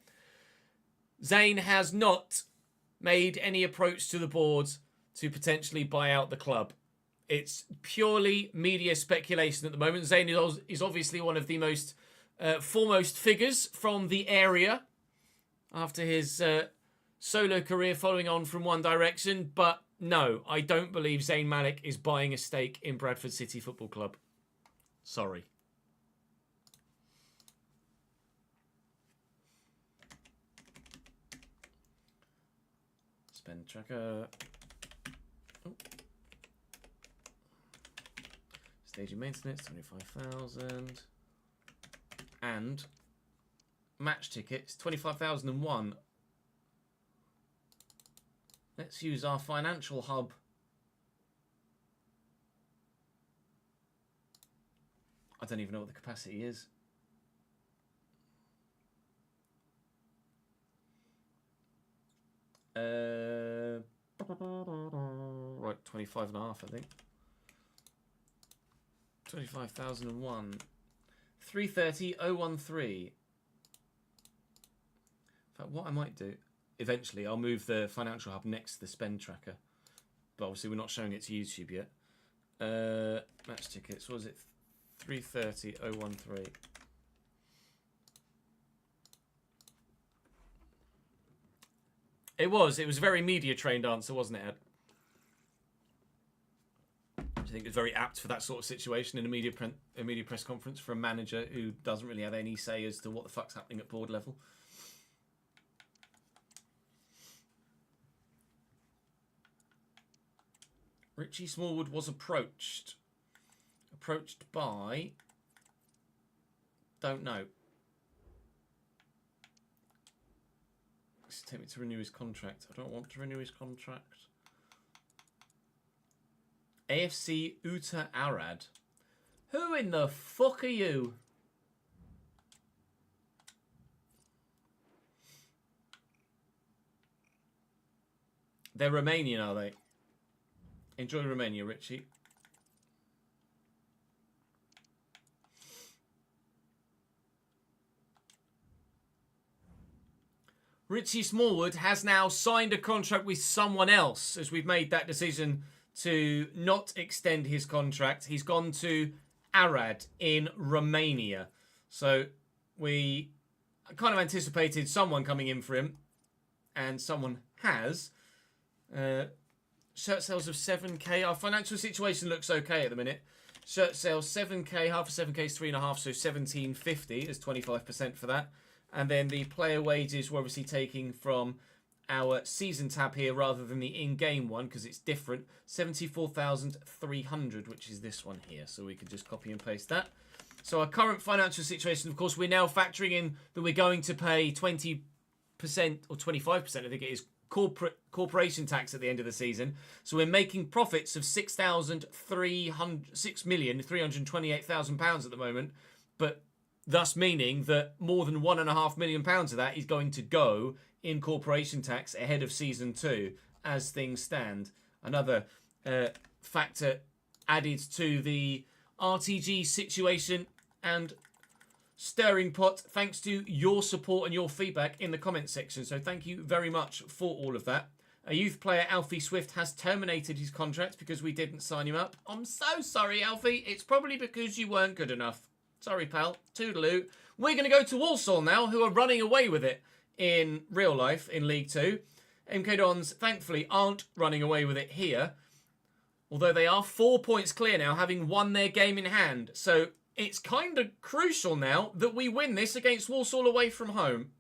Zayn has not made any approach to the board to potentially buy out the club. It's purely media speculation at the moment. Zayn is obviously one of the most foremost figures from the area after his solo career following on from One Direction. But no, I don't believe Zayn Malik is buying a stake in Bradford City Football Club. Sorry. Spend tracker. Oh. Staging maintenance, 25,000. And match tickets, 25,001. Let's use our financial hub. I don't even know what the capacity is. Right, 25 and a half, I think. 25,001. 330,013. In fact, what I might do, eventually, I'll move the financial hub next to the spend tracker. But obviously, we're not showing it to YouTube yet. Match tickets, what was it? 330,013. It was a very media trained answer, wasn't it, Ed? I think it's very apt for that sort of situation in a media press conference for a manager who doesn't really have any say as to what the fuck's happening at board level. Richie Smallwood was approached by, don't know. Let's take me to renew his contract. I don't want to renew his contract. AFC Uta Arad. Who in the fuck are you? They're Romanian, are they? Enjoy Romania, Richie. Richie Smallwood has now signed a contract with someone else, as we've made that decision to not extend his contract. He's gone to Arad in Romania. So we kind of anticipated someone coming in for him, and someone has. Shirt sales of 7k. Our financial situation looks okay at the minute. Shirt sales 7k, half of 7k is 3.5, so 1750 is 25% for that. And then the player wages we're obviously taking from our season tab here rather than the in-game one because it's different. 74,300, which is this one here. So we can just copy and paste that. So our current financial situation, of course, we're now factoring in that we're going to pay 20% or 25%, I think it is, corporation tax at the end of the season. So we're making profits of £6,328,000 at the moment, but thus meaning that more than £1.5 million of that is going to go in corporation tax ahead of season 2 as things stand. Another factor added to the RTG situation and stirring pot, thanks to your support and your feedback in the comments section. So thank you very much for all of that. A youth player, Alfie Swift, has terminated his contract because we didn't sign him up. I'm so sorry, Alfie. It's probably because you weren't good enough. Sorry, pal. Toodaloo. We're going to go to Walsall now, who are running away with it in real life in League 2. MK Dons, thankfully, aren't running away with it here. Although they are 4 points clear now, having won their game in hand. So it's kind of crucial now that we win this against Walsall away from home.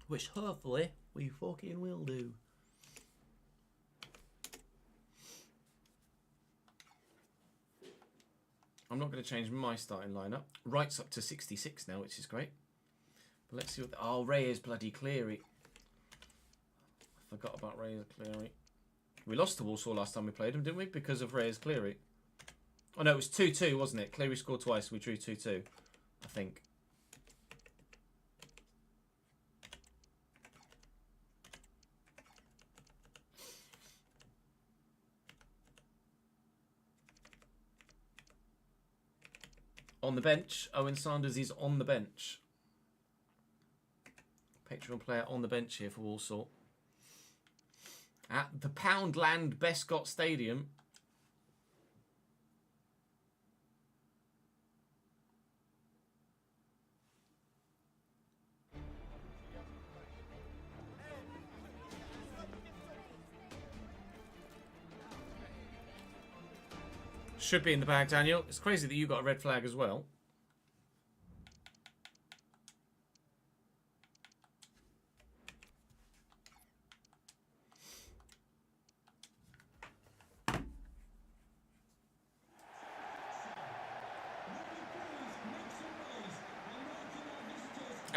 Which hopefully we fucking will do. I'm not going to change my starting lineup. Wright's up to 66 now, which is great. But let's see what... Oh, Ray is bloody Cleary. I forgot about Ray is Cleary. We lost to Walsall last time we played them, didn't we? Because of Reyes Cleary. Oh, no, it was 2-2, wasn't it? Cleary scored twice. We drew 2-2, I think. On the bench. Owen Sanders is on the bench. Patron player on the bench here for Walsall. At the Poundland Bescott Stadium. Should be in the bag, Daniel. It's crazy that you got a red flag as well.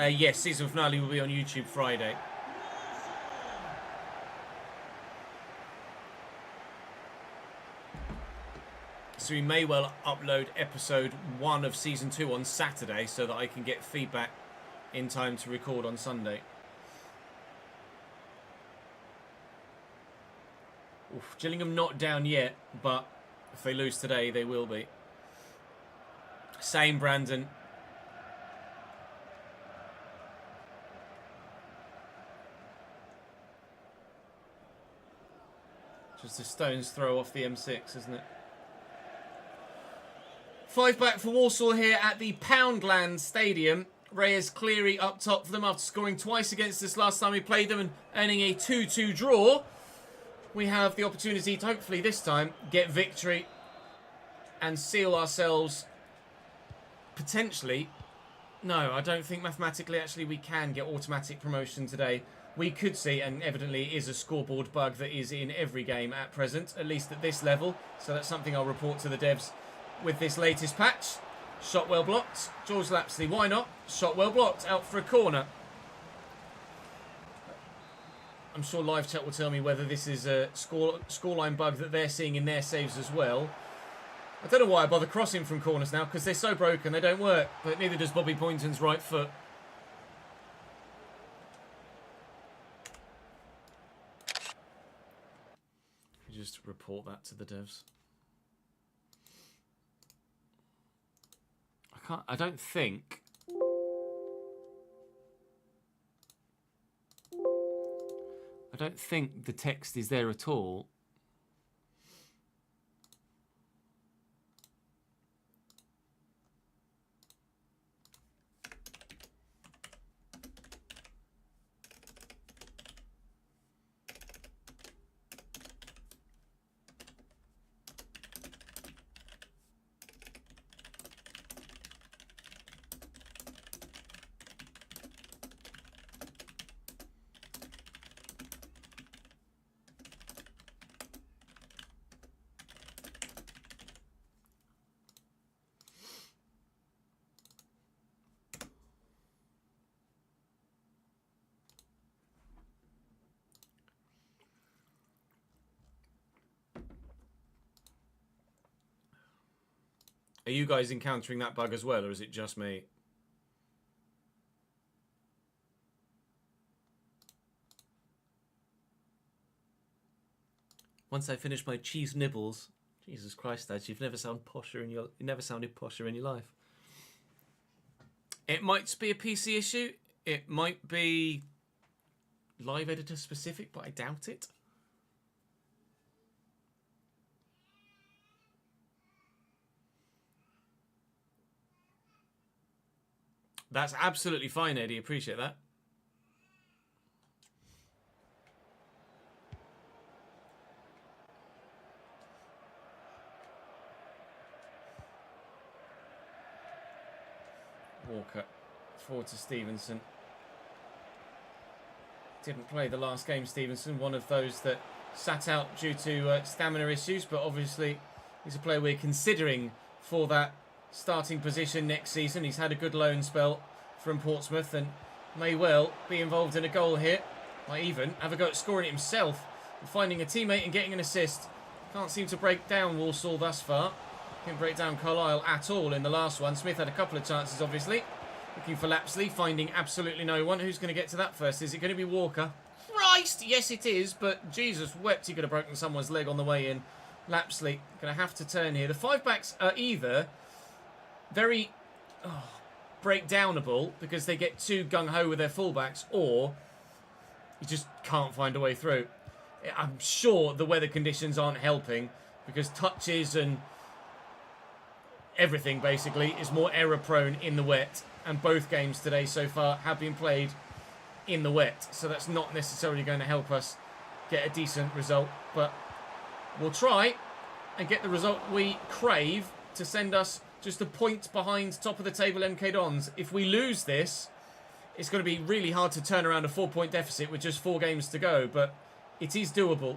Yes, season finale will be on YouTube Friday. So we may well upload episode 1 of season 2 on Saturday so that I can get feedback in time to record on Sunday. Oof, Gillingham not down yet, but if they lose today, they will be. Same, Brandon. Just a stone's throw off the M6, isn't it? 5 back for Walsall here at the Poundland Stadium. Reyes Cleary up top for them after scoring twice against us last time we played them and earning a 2-2 draw. We have the opportunity to hopefully this time get victory and seal ourselves potentially. No, I don't think mathematically actually we can get automatic promotion today. We could see, and evidently is a scoreboard bug that is in every game at present, at least at this level. So that's something I'll report to the devs with this latest patch. Shot well blocked. George Lapsley, why not? Shot well blocked, out for a corner. I'm sure live chat will tell me whether this is a scoreline bug that they're seeing in their saves as well. I don't know why I bother crossing from corners now, because they're so broken, they don't work. But neither does Bobby Poynton's right foot. Just report that to the devs. I don't think the text is there at all. Are you guys encountering that bug as well, or is it just me? Once I finish my cheese nibbles, Jesus Christ, Dad, you've never sounded posher in your life. It might be a PC issue. It might be live editor specific, but I doubt it. That's absolutely fine, Eddie. Appreciate that. Walker. Forward to Stevenson. Didn't play the last game, Stevenson. One of those that sat out due to stamina issues, but obviously he's a player we're considering for that starting position next season. He's had a good loan spell from Portsmouth and may well be involved in a goal here. Might even have a go at scoring it himself finding a teammate and getting an assist. Can't seem to break down Walsall thus far. Couldn't break down Carlisle at all in the last one. Smith had a couple of chances, obviously. Looking for Lapsley, finding absolutely no one. Who's going to get to that first? Is it going to be Walker? Christ! Yes, it is, but Jesus wept, he could have broken someone's leg on the way in. Lapsley going to have to turn here. The 5-backs are either very breakdownable because they get too gung-ho with their fullbacks, or you just can't find a way through. I'm sure the weather conditions aren't helping because touches and everything basically is more error prone in the wet, and both games today so far have been played in the wet, so that's not necessarily going to help us get a decent result, but we'll try and get the result we crave to send us just a point behind top of the table MK Dons. If we lose this, it's going to be really hard to turn around a 4-point deficit with just 4 games to go, but it is doable.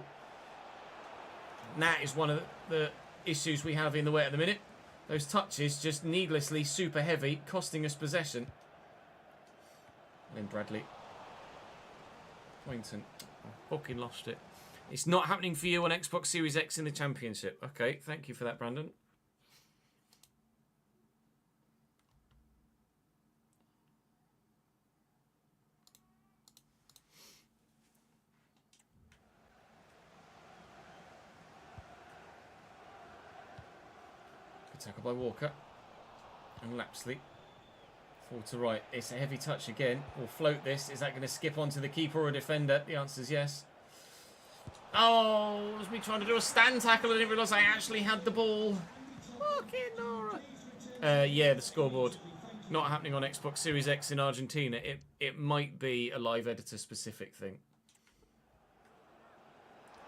And that is one of the issues we have in the wet at the minute. Those touches just needlessly super heavy, costing us possession. And then Bradley. Poynton. I fucking lost it. It's not happening for you on Xbox Series X in the Championship. Okay, thank you for that, Brandon. Good tackle by Walker. And Lapsley. Forward to right. It's a heavy touch again. We'll float this. Is that going to skip onto the keeper or a defender? The answer is yes. Oh, it was me trying to do a stand tackle. I didn't realise I actually had the ball. Fucking alright. Yeah, the scoreboard. Not happening on Xbox Series X in Argentina. It might be a live editor specific thing.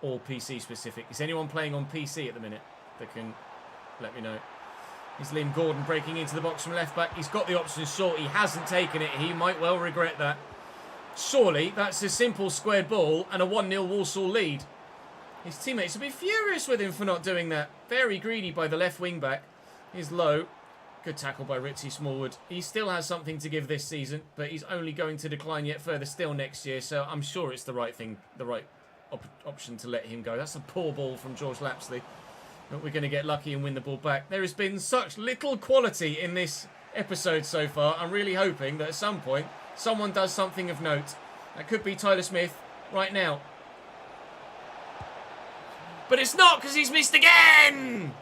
Or PC specific. Is anyone playing on PC at the minute that can let me know? He's Liam Gordon breaking into the box from left back. He's got the option short. He hasn't taken it. He might well regret that. Surely that's a simple squared ball and a 1-0 Walsall lead. His teammates will be furious with him for not doing that. Very greedy by the left wing back. He's low. Good tackle by Ritchie Smallwood. He still has something to give this season, but he's only going to decline yet further still next year. So I'm sure it's the right thing, the right option to let him go. That's a poor ball from George Lapsley. But we're going to get lucky and win the ball back. There has been such little quality in this episode so far. I'm really hoping that at some point someone does something of note. That could be Tyler Smith right now. But it's not, because he's missed again!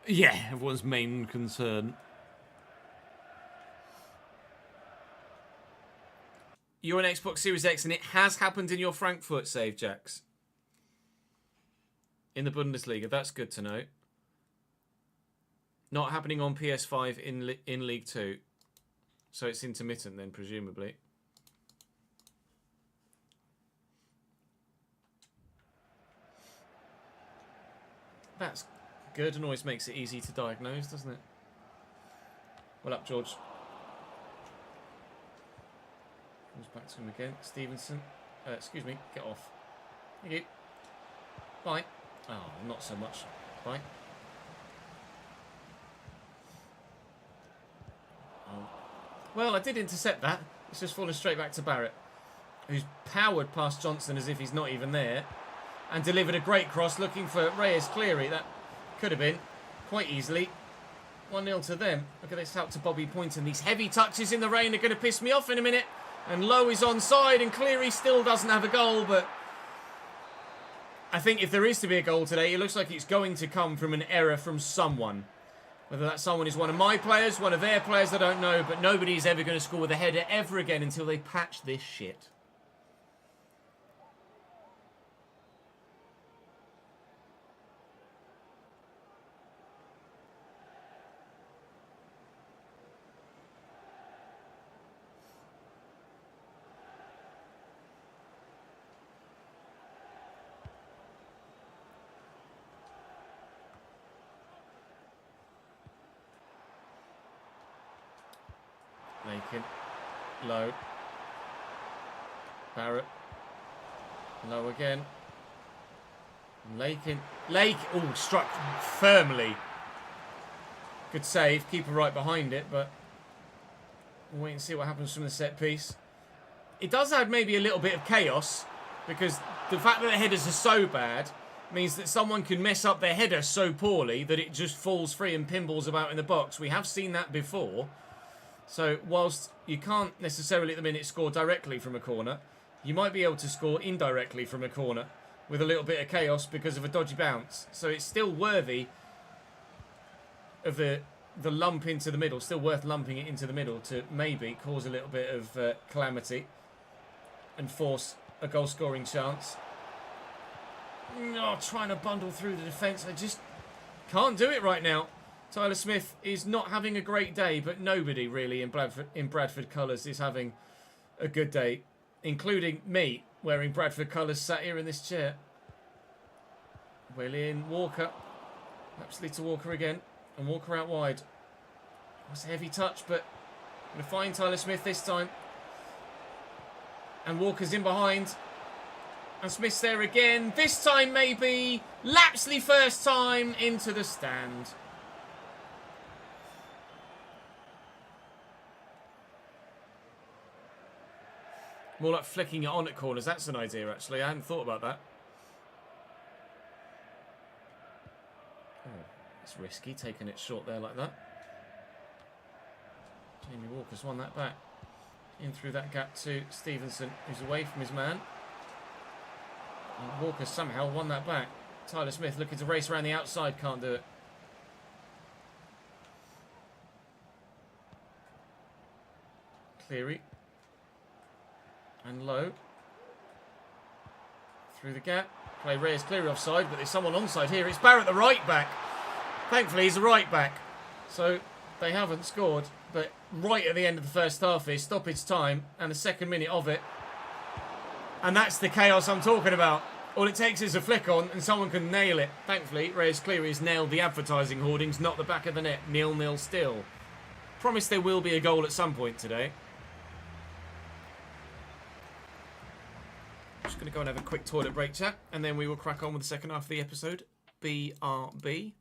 Yeah, everyone's main concern. You're on Xbox Series X and it has happened in your Frankfurt save, Jax. In the Bundesliga, that's good to know. Not happening on PS5 in League 2. So it's intermittent then, presumably. That's good and always makes it easy to diagnose, doesn't it? Well up, George. Comes back to him again. Stevenson. Excuse me. Get off. Thank you. Bye. Oh, not so much. Bye. Oh. Well, I did intercept that. It's just fallen straight back to Barrett, who's powered past Johnson as if he's not even there, and delivered a great cross looking for Reyes Cleary. That could have been quite easily 1-0 to them. Look at this out to Bobby Poynton. These heavy touches in the rain are going to piss me off in a minute. And Lowe is onside, and Cleary still doesn't have a goal, but I think if there is to be a goal today, it looks like it's going to come from an error from someone. Whether that someone is one of my players, one of their players, I don't know, but nobody's ever going to score with a header ever again until they patch this shit. Lakin, Low, Barrett, Low again, Lakin, oh, struck firmly. Good save, keeper right behind it, but We'll wait and see what happens from the set piece. It does add maybe a little bit of chaos, because the fact that the headers are so bad means that someone can mess up their header so poorly that it just falls free and pinballs about in the box. We have seen that before. So whilst you can't necessarily at the minute score directly from a corner, you might be able to score indirectly from a corner with a little bit of chaos because of a dodgy bounce. So it's still worthy of the lump into the middle, still worth lumping it into the middle to maybe cause a little bit of calamity and force a goal-scoring chance. Oh, trying to bundle through the defence. I just can't do it right now. Tyler Smith is not having a great day, but nobody really in Bradford colours is having a good day, including me, wearing Bradford colours, sat here in this chair. Well in, Walker. Absolutely to Walker again. And Walker out wide. It was a heavy touch, but going to find Tyler Smith this time. And Walker's in behind. And Smith's there again. This time maybe. Lapsley first time into the stand. More like flicking it on at corners. That's an idea, actually. I hadn't thought about that. Oh, it's risky, taking it short there like that. Jamie Walker's won that back. In through that gap to Stevenson, who's away from his man. And Walker somehow won that back. Tyler Smith looking to race around the outside, can't do it. Cleary. And Lowe. Through the gap. Play Reyes Cleary offside, but there's someone onside here. It's Barrett, the right back. Thankfully, he's a right back. So they haven't scored. But right at the end of the first half here, stoppage time and the second minute of it. And that's the chaos I'm talking about. All it takes is a flick on and someone can nail it. Thankfully, Reyes Cleary has nailed the advertising hoardings, not the back of the net. 0-0 still. Promise there will be a goal at some point today. Just going to go and have a quick toilet break, chat, and then we will crack on with the second half of the episode. BRB.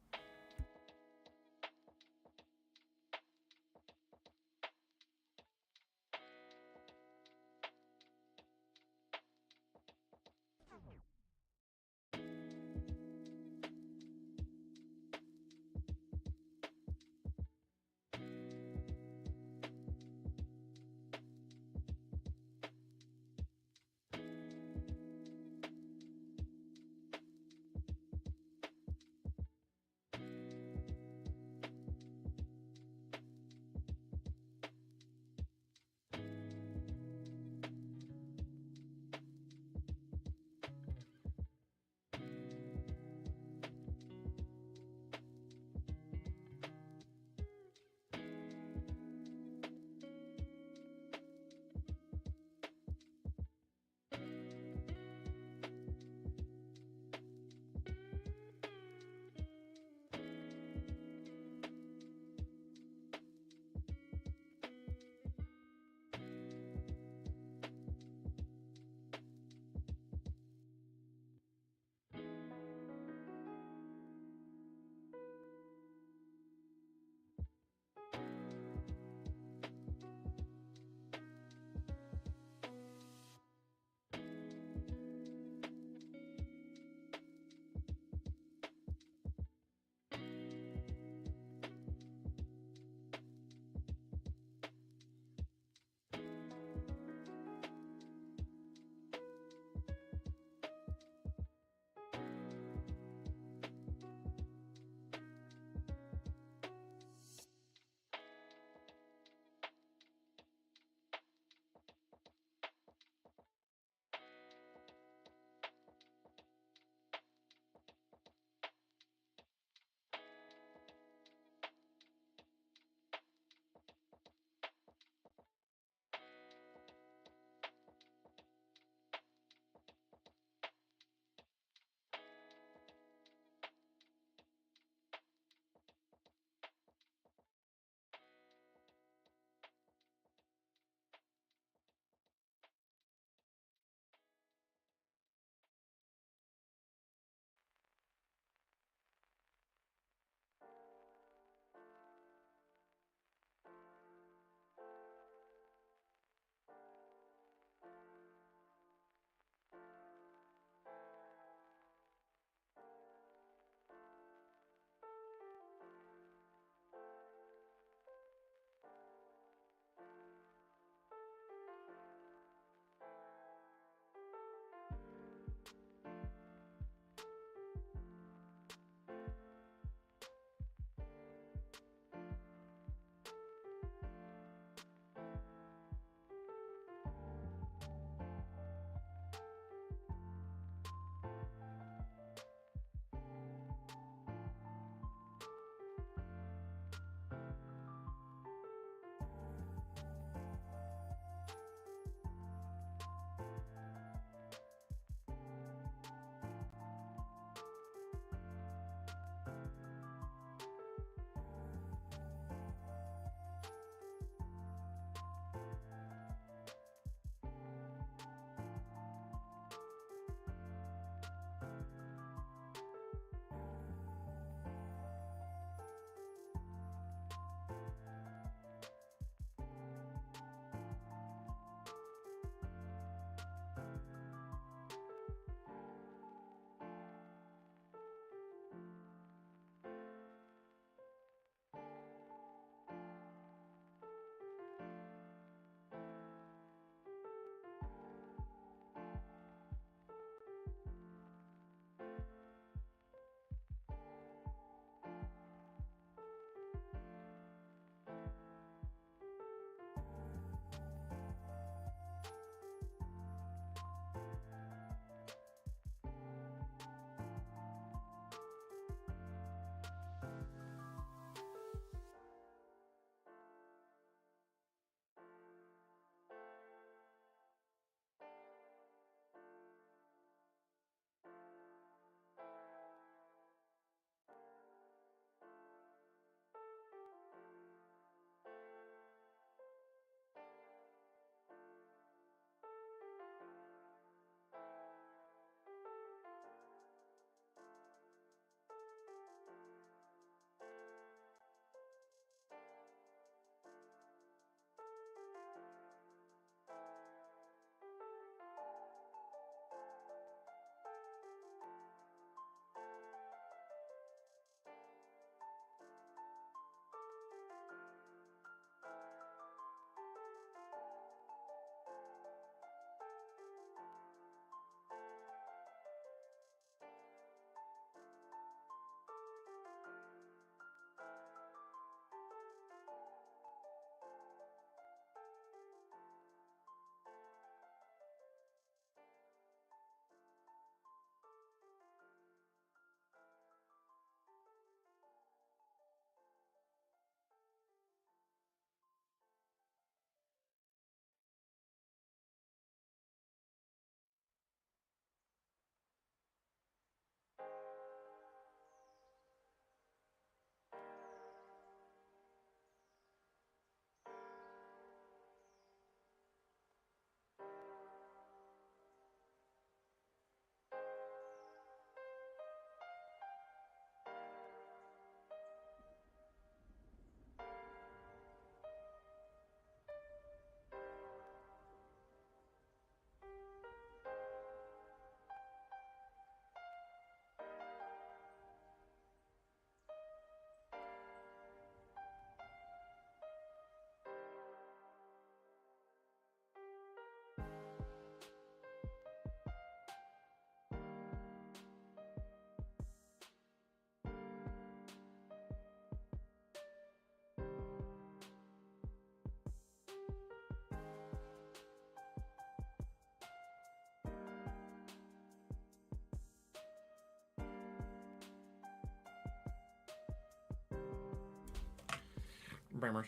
Bremers.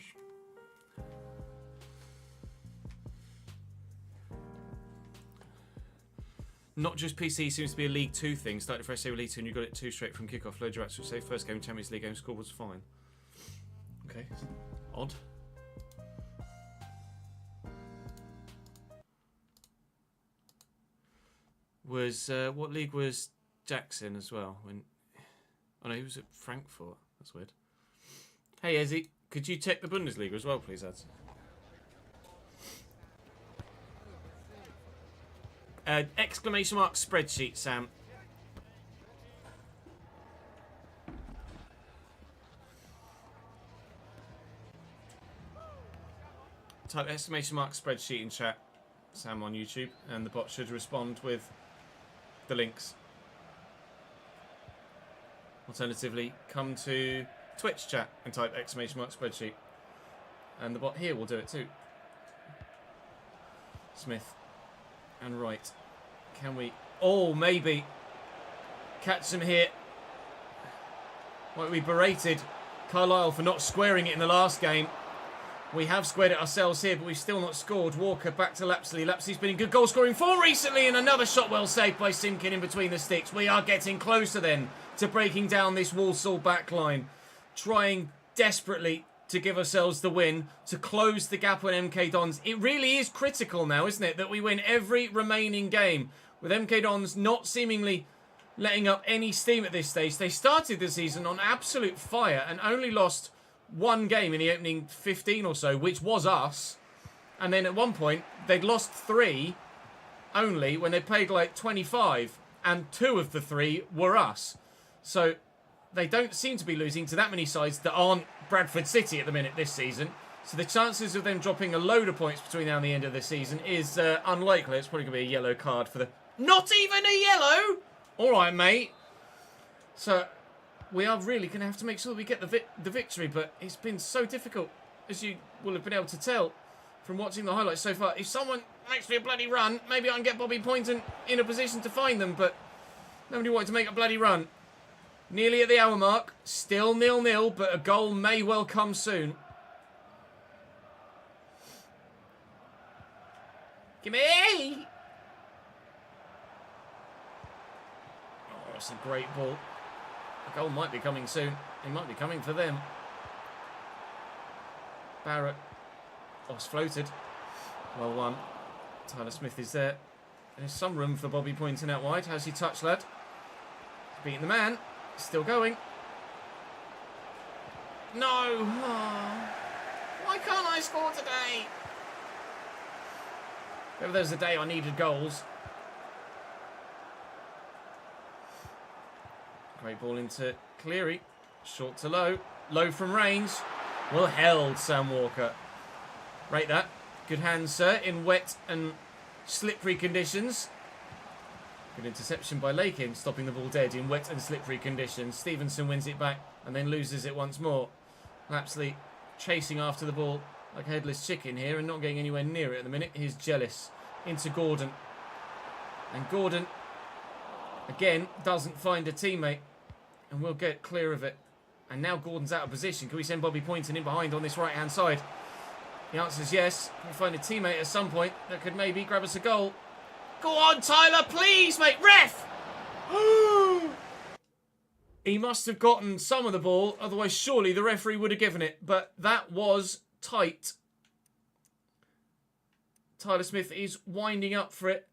Not just PC seems to be a League 2 thing. Started fresh day with League 2 and you got it 2 straight from kickoff. Load your actual save. First game, Champions League game, score was fine. Okay. Odd. Was what league was Jackson as well? When oh no, he was at Frankfurt. That's weird. Hey Ezzy, could you check the Bundesliga as well, please, ads? Exclamation mark spreadsheet, Sam. Type exclamation mark spreadsheet in chat, Sam, on YouTube, and the bot should respond with the links. Alternatively, come to Twitch chat and type exclamation mark spreadsheet, and the bot here will do it too. Smith and Wright. Can we? Oh, maybe catch them here. Might we berated Carlisle for not squaring it in the last game. We have squared it ourselves here, but we've still not scored. Walker back to Lapsley. Lapsley's been in good goal scoring form recently, and another shot well saved by Simkin in between the sticks. We are getting closer then to breaking down this Walsall backline, trying desperately to give ourselves the win, to close the gap on MK Dons. It really is critical now, isn't it, that we win every remaining game, with MK Dons not seemingly letting up any steam at this stage. They started the season on absolute fire and only lost one game in the opening 15 or so, which was us. And then at one point, they'd lost 3 only when they played like 25, and 2 of the 3 were us. So they don't seem to be losing to that many sides that aren't Bradford City at the minute this season. So the chances of them dropping a load of points between now and the end of the season is unlikely. It's probably going to be a yellow card for the... Not even a yellow! All right, mate. So we are really going to have to make sure that we get the victory, but it's been so difficult, as you will have been able to tell from watching the highlights so far. If someone makes me a bloody run, maybe I can get Bobby Poynton in a position to find them, but nobody wanted to make a bloody run. Nearly at the hour mark, still 0-0, but a goal may well come soon. Gimme! Oh, it's a great ball. A goal might be coming soon. It might be coming for them. Barrett. Oh, it's floated. Well won. Tyler Smith is there. There's some room for Bobby Poynton out wide. How's he touch, lad? Beating the man. Still going. No! Oh. Why can't I score today? If there's a day I needed goals. Great ball into Cleary. Short to low. Low from range. Well held, Sam Walker. Rate that. Good hands, sir, in wet and slippery conditions. Good interception by Lakin, stopping the ball dead in wet and slippery conditions. Stevenson wins it back and then loses it once more. Lapsley chasing after the ball like a headless chicken here and not getting anywhere near it at the minute. He's jealous. Into Gordon. And Gordon, again, doesn't find a teammate. And we'll get clear of it. And now Gordon's out of position. Can we send Bobby Poynton in behind on this right-hand side? The answer is yes. We'll find a teammate at some point that could maybe grab us a goal. Go on, Tyler, please, mate. Ref! He must have gotten some of the ball, otherwise surely the referee would have given it. But that was tight. Tyler Smith is winding up for it.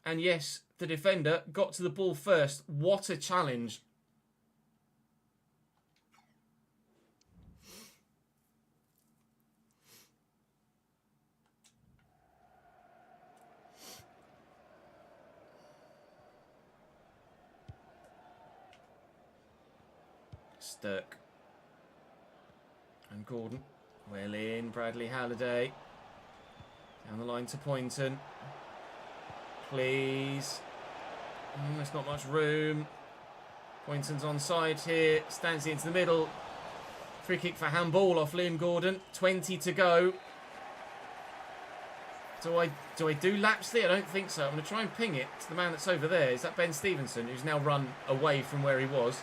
And yes, the defender got to the ball first. What a challenge. Stirk. And Gordon. Well in. Bradley Halliday. Down the line to Poynton. Please. There's not much room. Poynton's onside here. Stands it into the middle. Free kick for handball off Liam Gordon. 20 to go. Do I do Lapsley? I don't think so. I'm going to try and ping it to the man that's over there. Is that Ben Stevenson, who's now run away from where he was?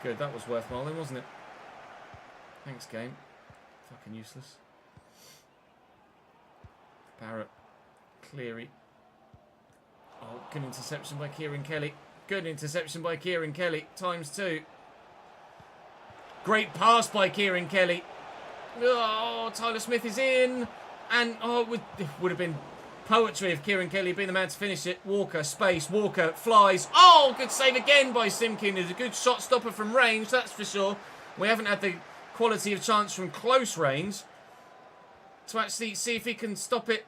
Good, that was worthwhile then, wasn't it? Thanks, game. Fucking useless. Barrett. Cleary. Oh, good interception by Kieran Kelly. Good interception by Kieran Kelly. ×2. Great pass by Kieran Kelly. Oh, Tyler Smith is in. And, oh, it would have been poetry if Kieran Kelly had been the man to finish it. Walker, space, Walker, flies. Oh, good save again by Simkin. There's a good shot stopper from range, that's for sure. We haven't had the quality of chance from close range to actually see if he can stop it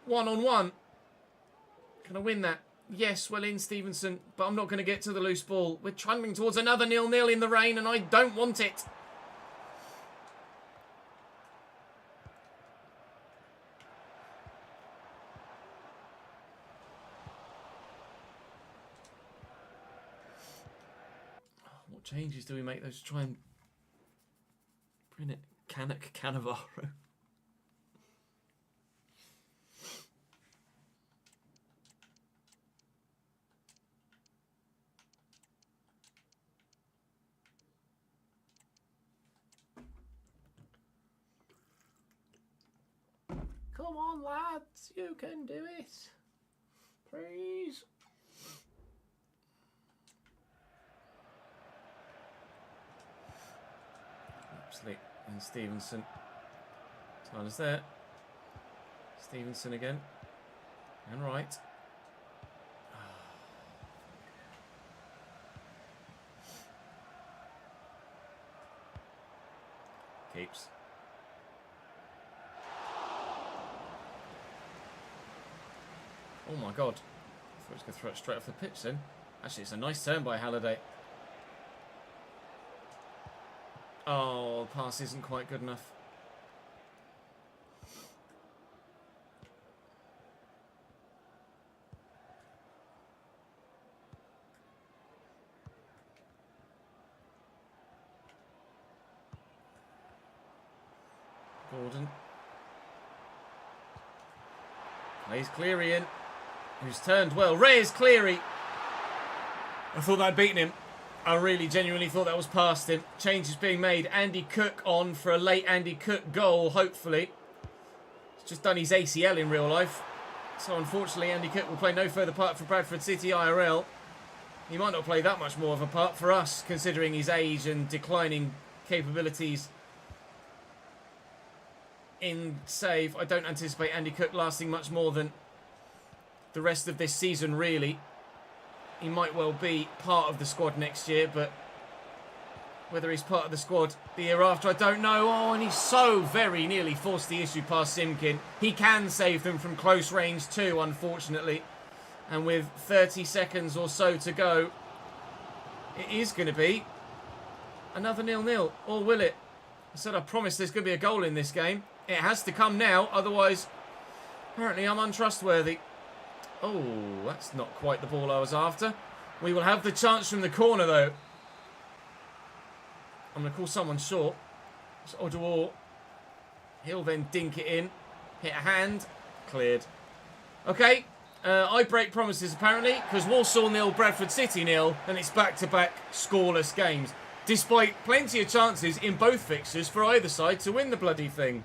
one-on-one. Can I win that? Yes, well in, Stevenson, but I'm not going to get to the loose ball. We're trundling towards another 0-0 in the rain, and I don't want it. What changes do we make those to try and bring it? Cannavaro. Come on, lads, you can do it. Please. Absolutely. And Stevenson. Tyler's there. Stevenson again. And right. Keeps. Oh my god. I thought he was going to throw it straight off the pitch then. Actually, it's a nice turn by Halliday. Oh, the pass isn't quite good enough. Gordon. Plays Cleary in. Who's turned well. Reyes Cleary. I thought that'd beaten him. I really genuinely thought that was past him. Changes being made. Andy Cook on for a late Andy Cook goal, hopefully. He's just done his ACL in real life. So unfortunately, Andy Cook will play no further part for Bradford City IRL. He might not play that much more of a part for us, considering his age and declining capabilities in save. I don't anticipate Andy Cook lasting much more than the rest of this season, really. He might well be part of the squad next year, but whether he's part of the squad the year after, I don't know. Oh, and he's so very nearly forced the issue past Simkin. He can save them from close range too, unfortunately. And with 30 seconds or so to go, it is going to be another 0-0. Or will it? I said I promised there's going to be a goal in this game. It has to come now, otherwise, apparently I'm untrustworthy. Oh, that's not quite the ball I was after. We will have the chance from the corner, though. I'm going to call someone short. It's Oduor. He'll then dink it in. Hit a hand. Cleared. Okay. I break promises, apparently, because Walsall 0, Bradford City 0, and it's back-to-back scoreless games, despite plenty of chances in both fixtures for either side to win the bloody thing.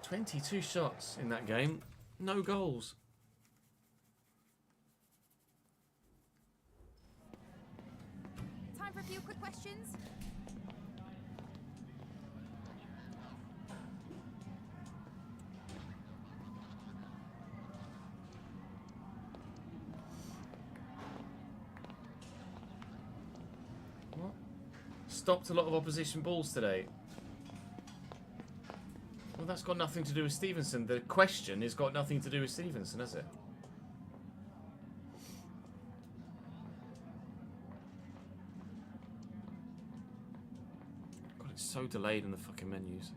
22 shots in that game, no goals. Time for a few quick questions. What? Stopped a lot of opposition balls today. Well, that's got nothing to do with Stevenson. The question has got nothing to do with Stevenson, has it? God, it's so delayed in the fucking menus.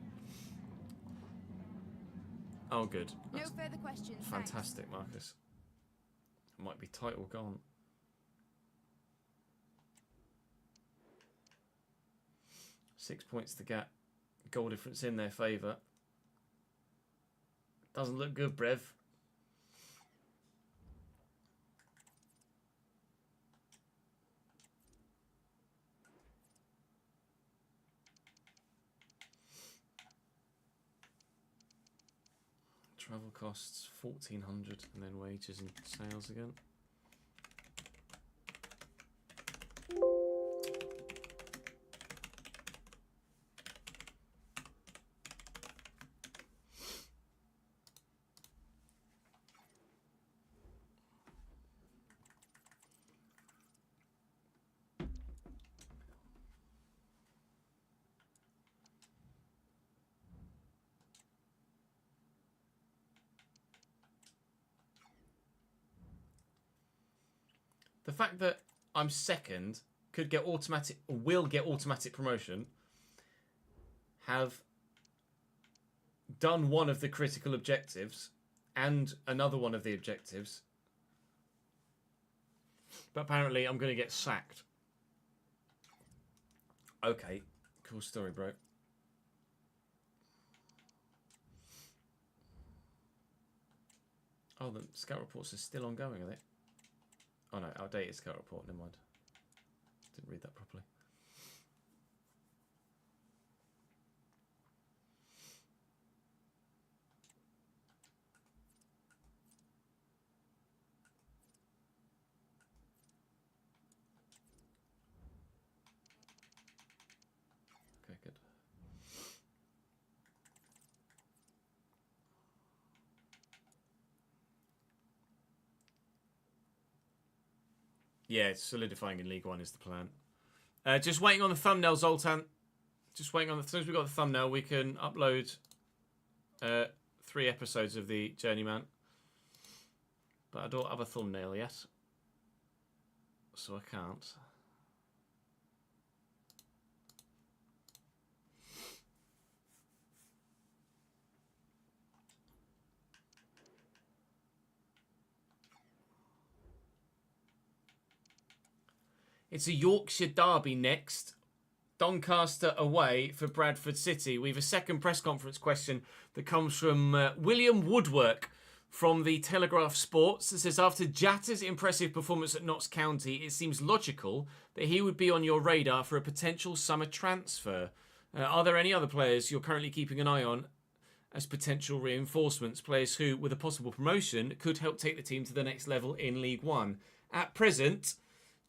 Oh, good. That's no further questions. fantastic, Marcus. Might be title gone. Six points to gap. Goal difference in their favour. Doesn't look good, Brev. Travel costs 1,400, and then wages and sales again. The fact that I'm second could get automatic, or will get automatic promotion, have done one of the critical objectives and another one of the objectives, but apparently I'm going to get sacked. Okay, cool story, bro. Oh, the scout reports are still ongoing, are they? Oh no, outdated scout report, never mind. Didn't read that properly. Okay, good. Yeah, solidifying in League One is the plan. Just waiting on the thumbnail, Zoltan. Just waiting on the... As soon as we got the thumbnail, we can upload 3 episodes of the Journeyman. But I don't have a thumbnail yet. So I can't. It's a Yorkshire derby next. Doncaster away for Bradford City. We have a second press conference question that comes from William Woodwork from the Telegraph Sports. It says, after Jatta's impressive performance at Notts County, it seems logical that he would be on your radar for a potential summer transfer. Are there any other players you're currently keeping an eye on as potential reinforcements? Players who, with a possible promotion, could help take the team to the next level in League One. At present,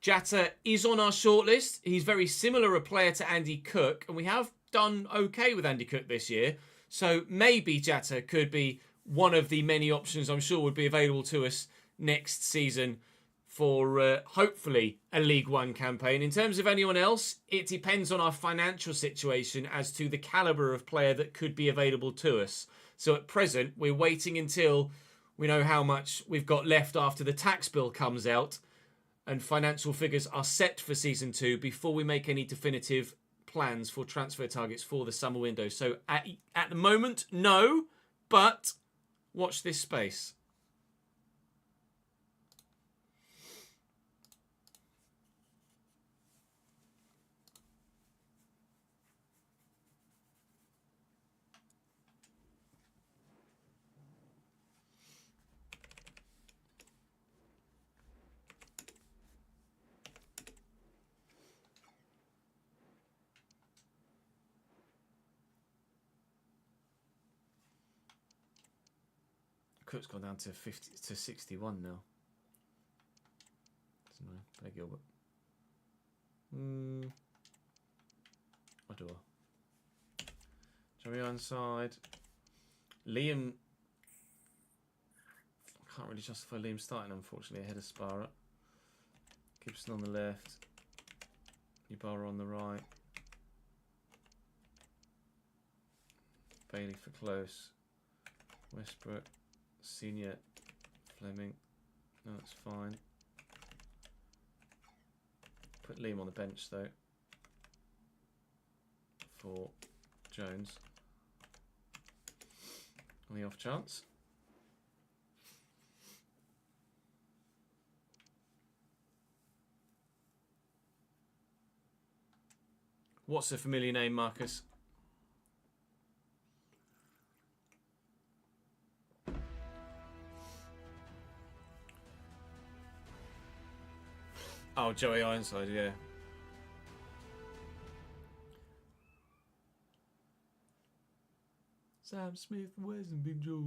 Jatta is on our shortlist. He's very similar a player to Andy Cook, and we have done okay with Andy Cook this year. So maybe Jatta could be one of the many options I'm sure would be available to us next season for hopefully a League One campaign. In terms of anyone else, it depends on our financial situation as to the calibre of player that could be available to us. So at present, we're waiting until we know how much we've got left after the tax bill comes out and financial figures are set for Season 2 before we make any definitive plans for transfer targets for the summer window. So at the moment, no, but watch this space. Cook's gone down to 61 now. That's annoying. Play Gilbert. What do I? Joey inside. Liam. I can't really justify Liam starting, unfortunately, ahead of Sparrow. Gibson on the left. Ibarra on the right. Bailey for close. Westbrook. Senior. Fleming. No, that's fine. Put Liam on the bench, though. For Jones. On the off chance. What's a familiar name, Marcus? Oh, Joey Ironside, yeah. Sam Smith, where's been Joe?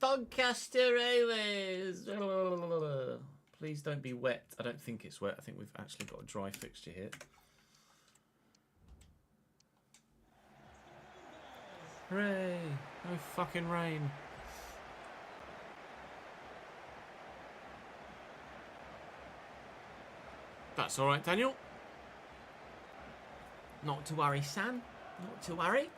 Doncaster Airways. Please don't be wet. I don't think it's wet. I think we've actually got a dry fixture here. Hooray! No fucking rain. That's alright, Daniel. Not to worry, Sam. Not to worry.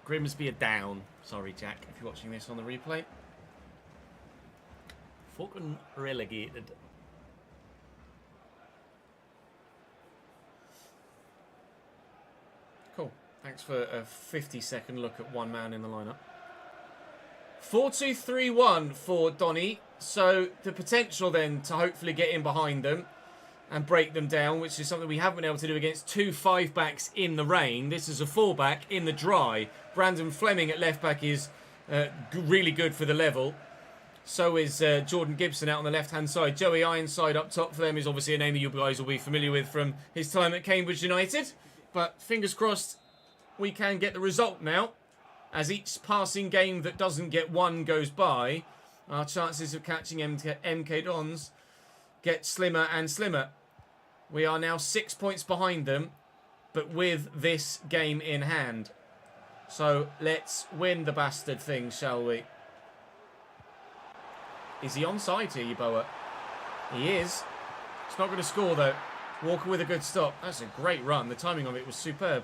Grimsby are down. Sorry, Jack, if you're watching this on the replay. Fucking relegated. Cool. Thanks for a 50-second look at one man in the lineup. 4-2-3-1 for Donny. So the potential then to hopefully get in behind them and break them down, which is something we haven't been able to do against two 5-backs in the rain. This is a 4-back in the dry. Brandon Fleming at left back is really good for the level. So is Jordan Gibson out on the left-hand side. Joey Ironside up top for them is obviously a name that you guys will be familiar with from his time at Cambridge United. But fingers crossed we can get the result now. As each passing game that doesn't get one goes by, our chances of catching MK Dons get slimmer and slimmer. We are now 6 points behind them, but with this game in hand. So let's win the bastard thing, shall we? Is he onside here, Yeboah? He is. He's not going to score, though. Walker with a good stop. That's a great run. The timing of it was superb.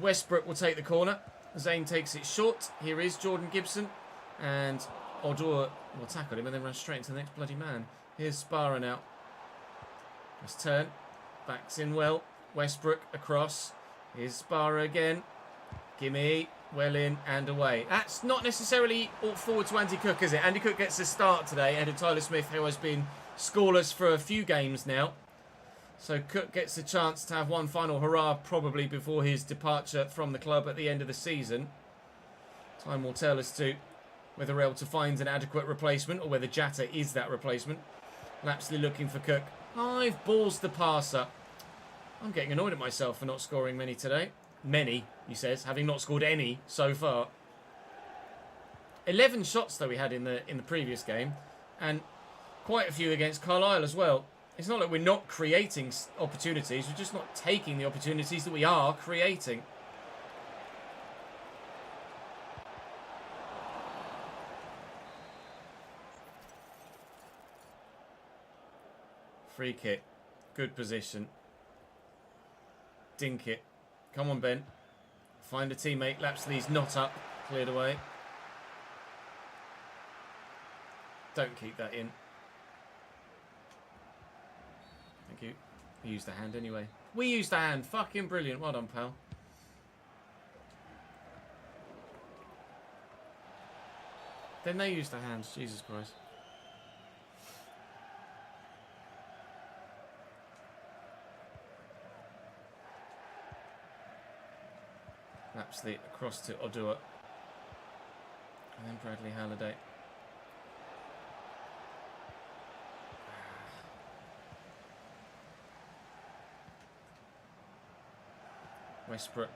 Westbrook will take the corner. Zane takes it short. Here is Jordan Gibson. And Odor will tackle him and then run straight into the next bloody man. Here's Sparrow now. Let's turn. Backs in well. Westbrook across. Here's Sparrow again. Gimme. Well in and away. That's not necessarily all forward to Andy Cook, is it? Andy Cook gets a start today ahead of Tyler Smith, who has been scoreless for a few games now. So Cook gets a chance to have one final hurrah probably before his departure from the club at the end of the season. Time will tell us to whether we're able to find an adequate replacement or whether Jatta is that replacement. Lapsley looking for Cook. I've balls the passer. I'm getting annoyed at myself for not scoring many today. Many, he says, having not scored any so far. 11 shots though we had in the previous game, and quite a few against Carlisle as well. It's not like we're not creating opportunities, we're just not taking the opportunities that we are creating. Free kick. Good position. Dink it. Come on, Ben. Find a teammate. Lapsley's not up. Cleared away. Don't keep that in. Thank you. We used a hand anyway. We used a hand. Fucking brilliant. Well done, pal. Then they used the hands. Jesus Christ. Lapsley across to Odua. And then Bradley Halliday. Westbrook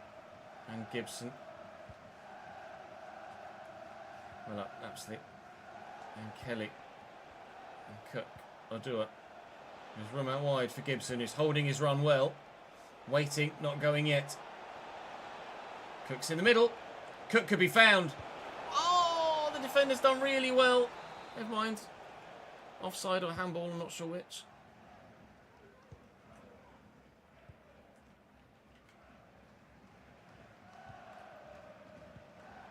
and Gibson. Well up, Lapsley. And Kelly. And Cook. Odua. There's room out wide for Gibson, who's holding his run well. Waiting, not going yet. Cook's in the middle. Cook could be found. Oh, the defender's done really well. Never mind. Offside or handball, I'm not sure which.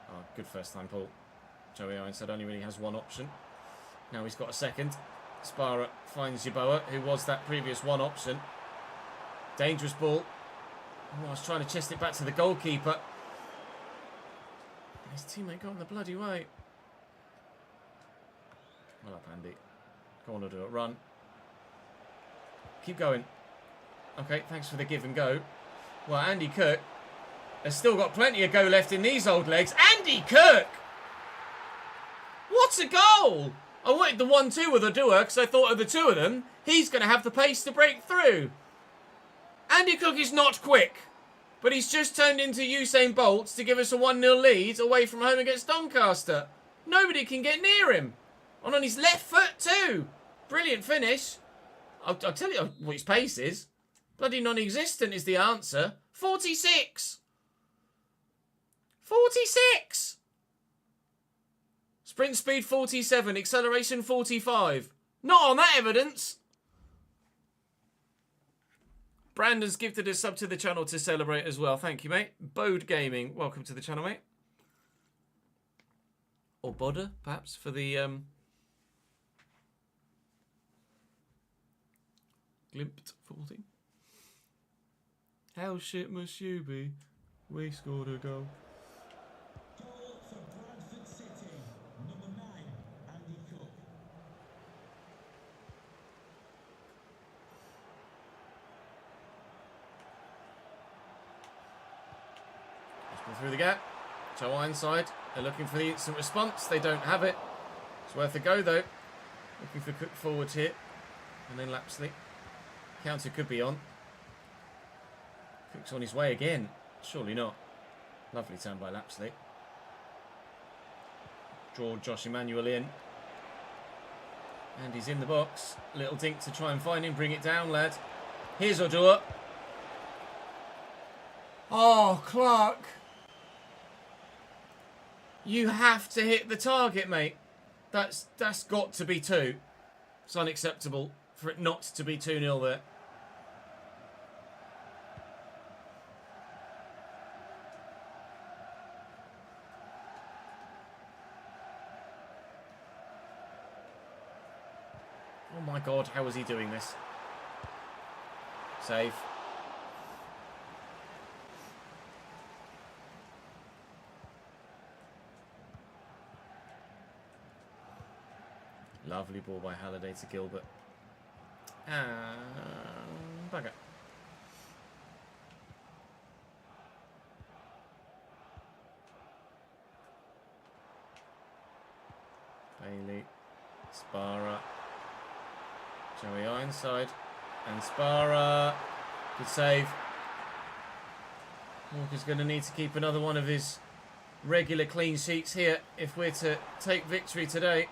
Oh, good first time, Paul. Joey Ironside only really has one option. Now he's got a second. Sparrow finds Yeboah, who was that previous one option. Dangerous ball. Oh, I was trying to chest it back to the goalkeeper. His teammate got in the bloody way. Well up, Andy. Go on, do it. Run. Keep going. Okay, thanks for the give and go. Well, Andy Cook has still got plenty of go left in these old legs. Andy Cook! What a goal! I wanted the 1-2 with Odua because I thought of the two of them, he's going to have the pace to break through. Andy Cook is not quick. But he's just turned into Usain Bolt to give us a 1-0 lead away from home against Doncaster. Nobody can get near him. And on his left foot too. Brilliant finish. I'll tell you what his pace is. Bloody non-existent is the answer. 46. 46. Sprint speed 47. Acceleration 45. Not on that evidence. Brandon's gifted a sub to the channel to celebrate as well. Thank you, mate. Bode Gaming, welcome to the channel, mate. Or Bodder, perhaps, for the Glimped football team. How shit must you be? We scored a goal. Goal for Bradford City, number 9, Andy Cook. Through the gap. Joe Ironside. They're looking for the instant response. They don't have it. It's worth a go though. Looking for Cook forwards here. And then Lapsley. Counter could be on. Cook's on his way again. Surely not. Lovely turn by Lapsley. Draw Josh Emmanuel in. And he's in the box. Little dink to try and find him. Bring it down, lad. Here's Odua. Oh, Clark. You have to hit the target, mate. That's got to be 2. It's unacceptable for it not to be 2-0 there. Oh my God, how is he doing this? Save. Lovely ball by Halliday to Gilbert. And bugger. Bailey. Spara. Joey Ironside. And Spara. Good save. Walker's going to need to keep another one of his regular clean sheets here if we're to take victory today.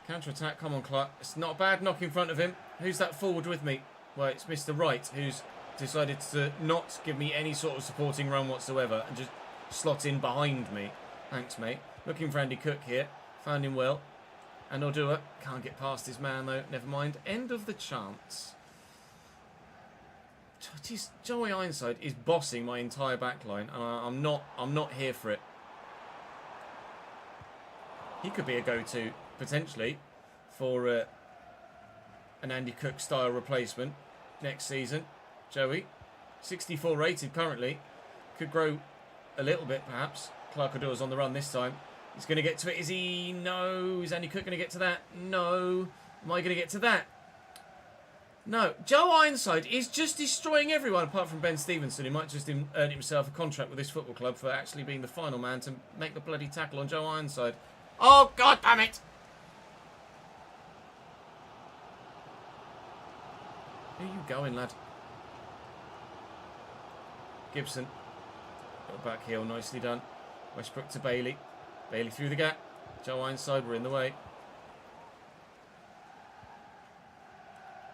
Counter-attack, come on Clark. It's not a bad knock in front of him. Who's that forward with me? Well, it's Mr. Wright, who's decided to not give me any sort of supporting run whatsoever and just slot in behind me. Thanks, mate. Looking for Andy Cook here. Found him well. And Odua can't get past his man, though. Never mind. End of the chance. Jeez, Joey Ironside is bossing my entire back line, and I'm not here for it. He could be a go-to potentially for an Andy Cook style replacement next season. Joey, 64 rated currently, could grow a little bit perhaps. Clark Odua's on the run this time. He's going to get to it. Is he? No. Is Andy Cook going to get to that? No. Am I going to get to that? No. Joe Ironside is just destroying everyone apart from Ben Stevenson, who might just earn himself a contract with this football club for actually being the final man to make the bloody tackle on Joe Ironside. Oh, God damn it! Who are you going, lad? Gibson. Little back heel, nicely done. Westbrook to Bailey. Bailey through the gap. Joe Ironside, we're in the way.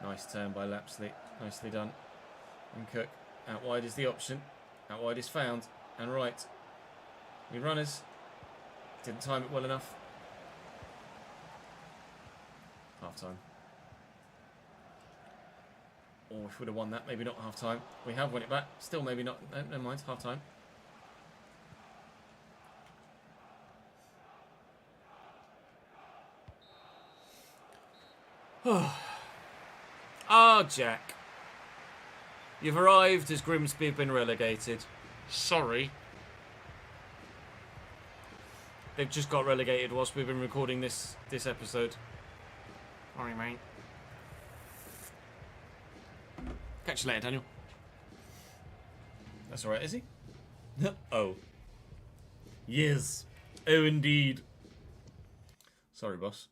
Nice turn by Lapsley. Nicely done. And Cook. Out wide is the option. Out wide is found. And right. We runners. Didn't time it well enough. Half time. Or if we'd have won that, maybe not half time. We have won it back. Still maybe not. No, never mind. Half time. Ah, Jack. You've arrived as Grimsby have been relegated. Sorry. They've just got relegated whilst we've been recording this episode. Sorry, mate. Catch you later, Daniel. That's alright, is he? Oh. Yes. Oh, indeed. Sorry, boss.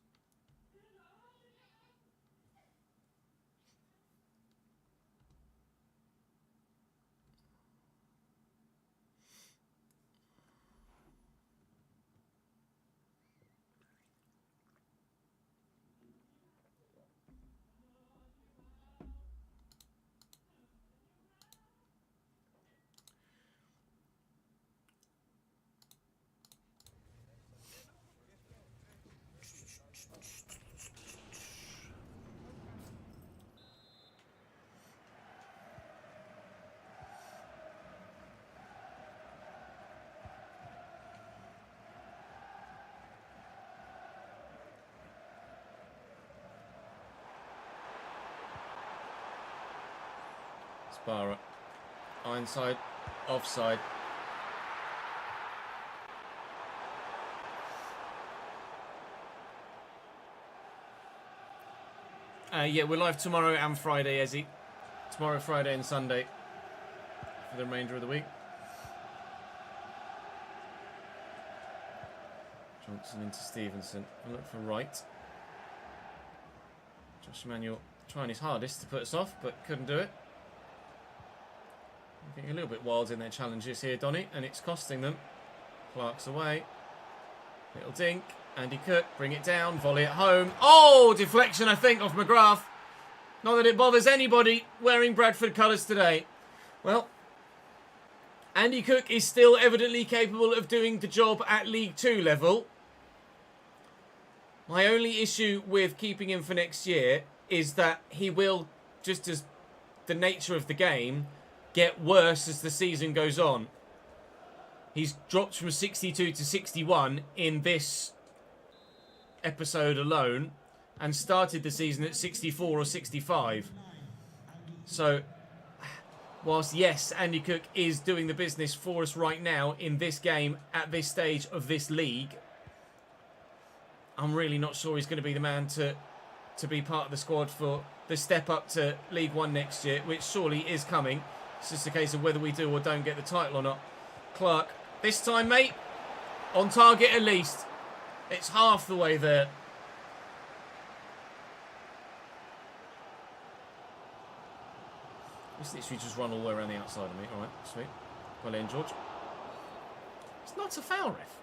Barra. Ironside. Offside. Yeah, we're live tomorrow and Friday, Ezzy. Tomorrow, Friday and Sunday for the remainder of the week. Johnson into Stevenson. I look for right. Josh Emanuel trying his hardest to put us off, but couldn't do it. Getting a little bit wild in their challenges here, Donny, and it's costing them. Clark's away. Little dink. Andy Cook, bring it down, volley at home. Oh, deflection, I think, off McGrath. Not that it bothers anybody wearing Bradford colours today. Well, Andy Cook is still evidently capable of doing the job at League 2 level. My only issue with keeping him for next year is that he will, just as the nature of the game, get worse as the season goes on. He's dropped from 62 to 61 in this episode alone and started the season at 64 or 65. So, whilst yes, Andy Cook is doing the business for us right now in this game at this stage of this league, I'm really not sure he's going to be the man to be part of the squad for the step up to League 1 next year, which surely is coming. It's just a case of whether we do or don't get the title or not. Clark, this time, mate, on target at least. It's half the way there. Just literally just run all the way around the outside of me. All right, sweet. Well in, George. It's not a foul, ref.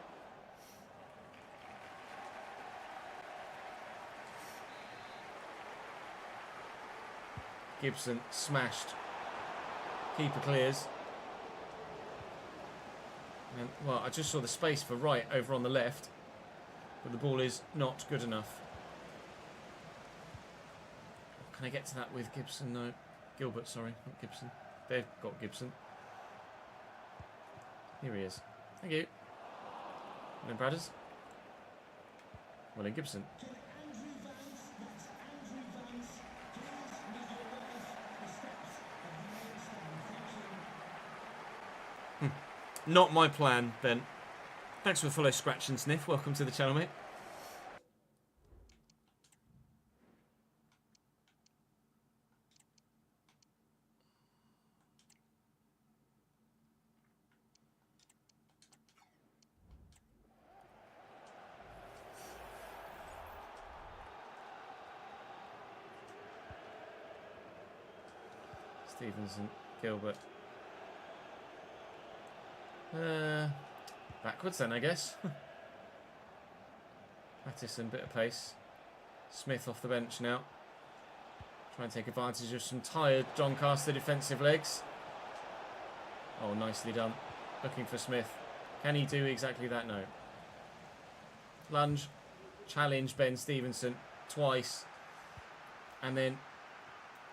Gibson smashed. Keeper clears. And, well, I just saw the space for right over on the left. But the ball is not good enough. Can I get to that with Gibson? No. Gilbert, sorry, not Gibson. They've got Gibson. Here he is. Thank you. And then Bradders. Well, then Gibson. Not my plan, then. Thanks for the follow, Scratch and Sniff. Welcome to the channel, mate. Stevenson, Gilbert. Backwards then, I guess. Mattison, bit of pace. Smith off the bench now. Try and take advantage of some tired Doncaster defensive legs. Oh, nicely done. Looking for Smith. Can he do exactly that? No. Lunge. Challenge Ben Stevenson twice. And then...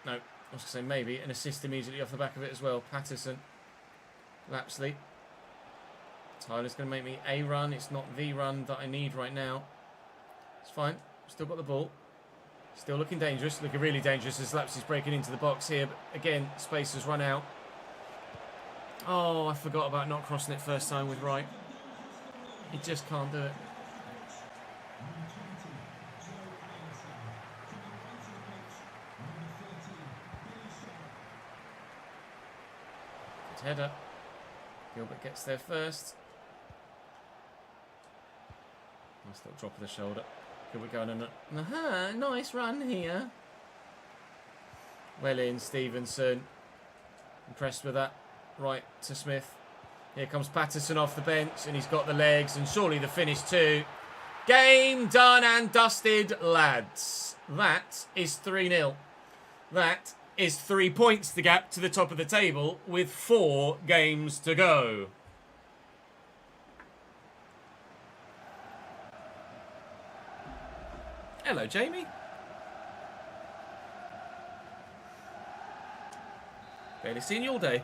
No, I was going to say maybe. An assist immediately off the back of it as well. Patterson. Lapsley. Tyler's going to make me a run. It's not the run that I need right now. It's fine. Still got the ball. Still looking dangerous. Looking really dangerous as Lapsley's breaking into the box here. But again, space has run out. Oh, I forgot about not crossing it first time with right. He just can't do it. Good header. Gilbert gets there first. Nice little drop of the shoulder. Gilbert going on a nice run here. Well in, Stevenson. Impressed with that. Right to Smith. Here comes Patterson off the bench, and he's got the legs, and surely the finish too. Game done and dusted, lads. That is 3-0. That is 3 points the gap to the top of the table with 4 games to go. Hello, Jamie. Barely seen you all day.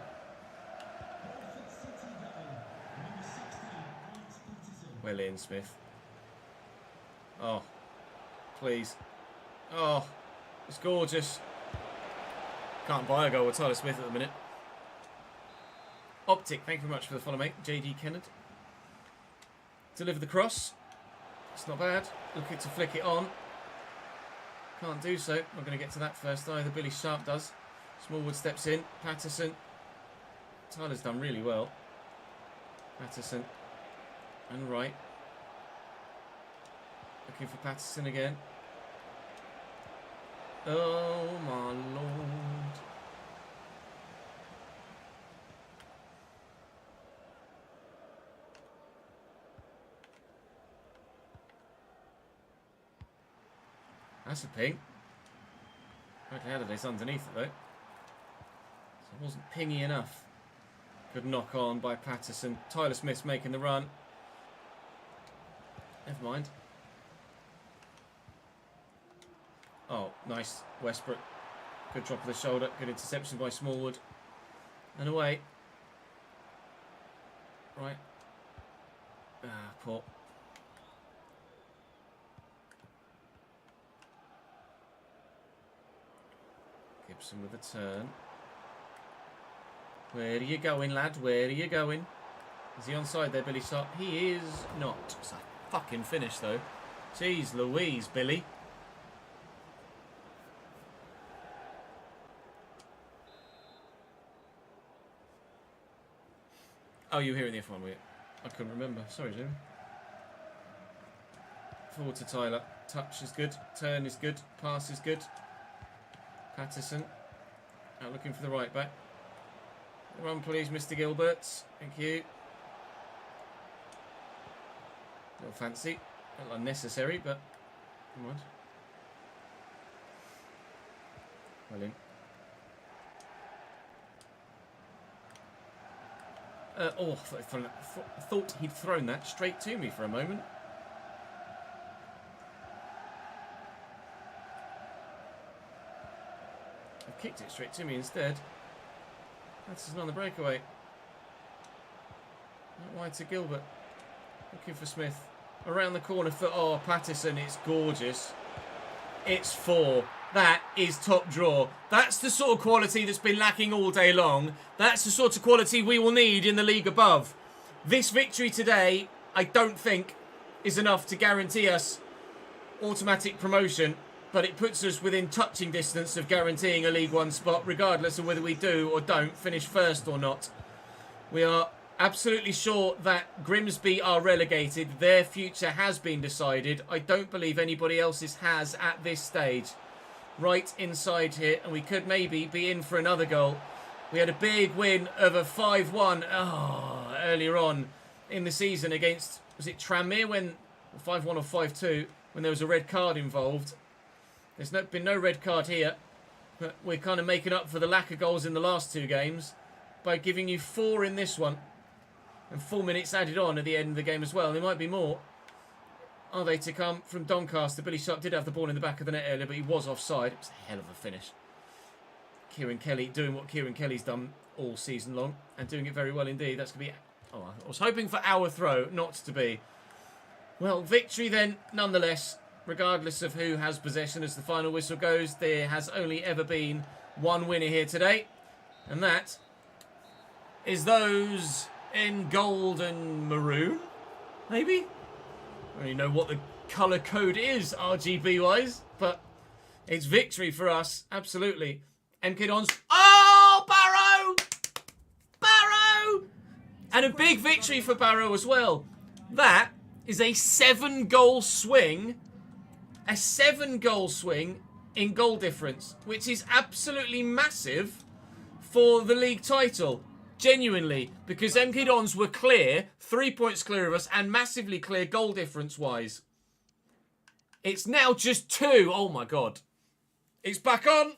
Well in, Smith. Oh, please. Oh, it's gorgeous. Can't buy a goal with Tyler Smith at the minute. Optic, thank you very much for the follow, mate. JD Kennard. Deliver the cross. It's not bad. Looking to flick it on. Can't do so. Not going to get to that first either. Billy Sharp does. Smallwood steps in. Patterson. Tyler's done really well. Patterson. And right. Looking for Patterson again. Oh my lord. That's a ping. Okay, Halliday's underneath it though. So it wasn't pingy enough. Good knock on by Patterson. Tyler Smith's making the run. Never mind. Oh, nice. Westbrook. Good drop of the shoulder. Good interception by Smallwood. And away. Right. Poor. Gibson with a turn. Where are you going, lad? Where are you going? Is he onside there, Billy Sharp? He is not. It's a fucking finish, though. Jeez Louise, Billy. Oh, you were here in the F1, were you? I couldn't remember. Sorry, Jim. Forward to Tyler. Touch is good. Turn is good. Pass is good. Patterson. Out looking for the right back. Run, please, Mr. Gilbert. Thank you. A little fancy. A little unnecessary, but come on. Well in. I thought he'd thrown that straight to me for a moment. I've kicked it straight to me instead. Patterson on the breakaway. Not wide to Gilbert. Looking for Smith. Around the corner for... Oh, Patterson. It's gorgeous. It's 4. That is top draw. That's the sort of quality that's been lacking all day long. That's the sort of quality we will need in the league above. This victory today, I don't think, is enough to guarantee us automatic promotion, but it puts us within touching distance of guaranteeing a League One spot, regardless of whether we do or don't finish first or not. We are absolutely sure that Grimsby are relegated. Their future has been decided. I don't believe anybody else's has at this stage. Right inside here, and we could maybe be in for another goal. We had a big win of a 5-1 earlier on in the season against, was it Tranmere, when 5-1 or 5-2, when there was a red card involved. There's been no red card here, but we're kind of making up for the lack of goals in the last 2 games by giving you 4 in this one, and 4 minutes added on at the end of the game as well. There might be more. Are they to come from Doncaster? Billy Sharp did have the ball in the back of the net earlier, but he was offside. It was a hell of a finish. Kieran Kelly doing what Kieran Kelly's done all season long, and doing it very well indeed. That's going to be... Oh, I was hoping for our throw, not to be. Well, victory then, nonetheless, regardless of who has possession as the final whistle goes. There has only ever been one winner here today, and that is those in gold and maroon, maybe? I don't even know what the colour code is, RGB-wise, but it's victory for us, absolutely. MK Dons. Oh, Barrow! Barrow! And a big victory for Barrow as well. That is a 7-goal swing. A 7-goal swing in goal difference, which is absolutely massive for the league title. Genuinely, because MK Dons were clear, 3 points clear of us, and massively clear goal difference-wise. It's now just 2. Oh my god. It's back on.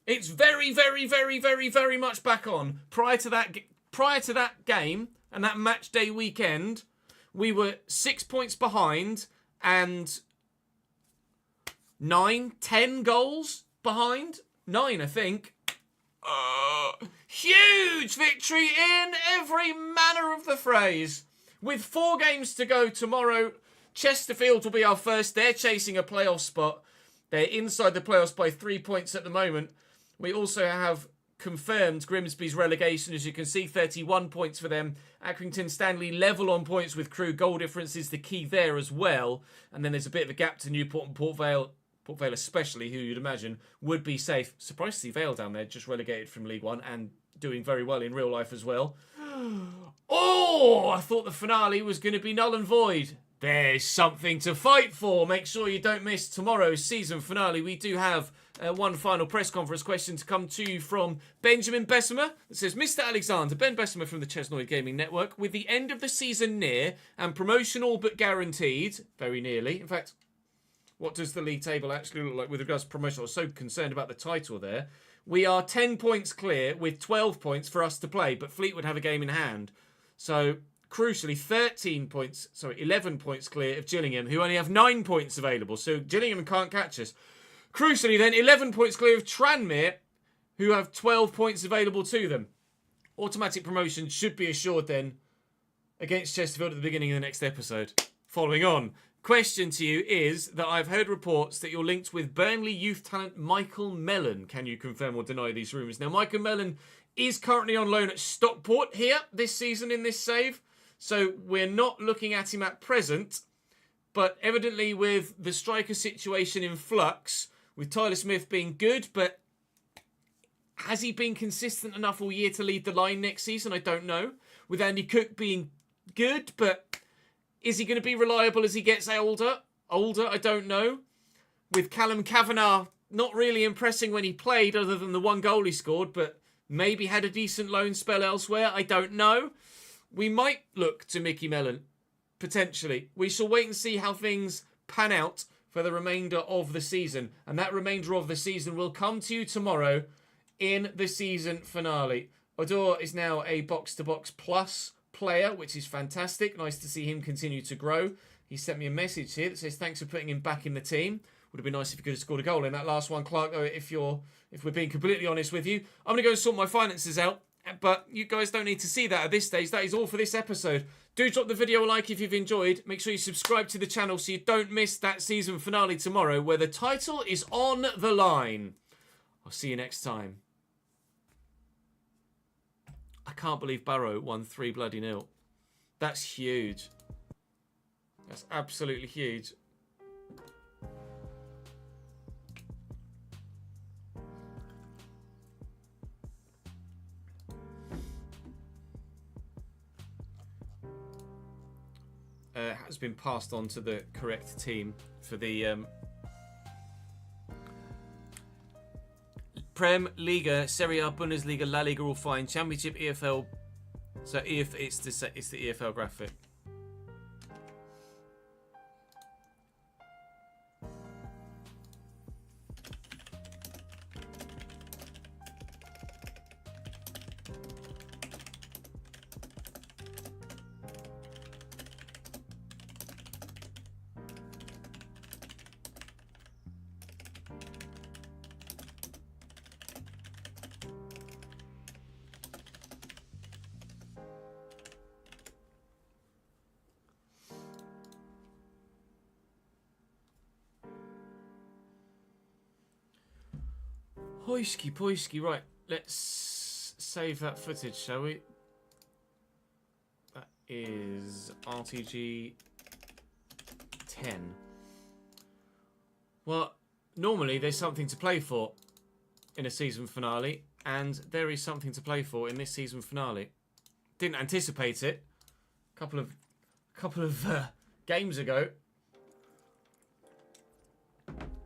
It's very, very, very, very, very much back on. Prior to that game and that match day weekend, we were 6 points behind and 10 goals behind. 9, I think. Huge victory in every manner of the phrase. With 4 games to go tomorrow, Chesterfield will be our first. They're chasing a playoff spot. They're inside the playoffs by 3 points at the moment. We also have confirmed Grimsby's relegation. As you can see, 31 points for them. Accrington Stanley level on points with Crewe. Goal difference is the key there as well. And then there's a bit of a gap to Newport and Port Vale. Port Vale especially, who you'd imagine would be safe. Surprised to see Vale down there, just relegated from League One and doing very well in real life as well. Oh, I thought the finale was going to be null and void. There's something to fight for. Make sure you don't miss tomorrow's season finale. We do have one final press conference question to come to you from Benjamin Bessemer. It says, Mr. Alexander, Ben Bessemer from the Chesnoid Gaming Network. With the end of the season near and promotion all but guaranteed, very nearly. In fact, what does the league table actually look like with regards to promotion? I was so concerned about the title there. We are 10 points clear with 12 points for us to play, but Fleetwood have a game in hand. So, crucially, 11 points clear of Gillingham, who only have 9 points available. So, Gillingham can't catch us. Crucially, then, 11 points clear of Tranmere, who have 12 points available to them. Automatic promotion should be assured, then, against Chesterfield at the beginning of the next episode. Following on. Question to you is that I've heard reports that you're linked with Burnley youth talent Michael Mellon. Can you confirm or deny these rumours? Now, Michael Mellon is currently on loan at Stockport here this season in this save. So we're not looking at him at present. But evidently with the striker situation in flux, with Tyler Smith being good, but has he been consistent enough all year to lead the line next season? I don't know. With Andy Cook being good, but is he going to be reliable as he gets older? I don't know. With Callum Kavanagh not really impressing when he played, other than the one goal he scored, but maybe had a decent loan spell elsewhere. I don't know. We might look to Mickey Mellon, potentially. We shall wait and see how things pan out for the remainder of the season. And that remainder of the season will come to you tomorrow in the season finale. Odor is now a box-to-box plus player, which is fantastic. Nice to see him continue to grow. He sent me a message here that says thanks for putting him back in the team. Would have been nice if he could have scored a goal in that last one, Clark, though, if we're being completely honest with you. I'm going to go and sort my finances out, but you guys don't need to see that at this stage. That is all for this episode. Do drop the video a like if you've enjoyed. Make sure you subscribe to the channel so you don't miss that season finale tomorrow, where the title is on the line. I'll see you next time. I can't believe Barrow won 3-0. That's huge. That's absolutely huge. Has been passed on to the correct team for the Prem, Liga, Serie A, Bundesliga, La Liga all fine. Championship, EFL. So it's the EFL graphic. Hoisky poisky, right, let's save that footage, shall we? That is RTG 10. Well, normally there's something to play for in a season finale, and there is something to play for in this season finale. Didn't anticipate it. A couple of games ago,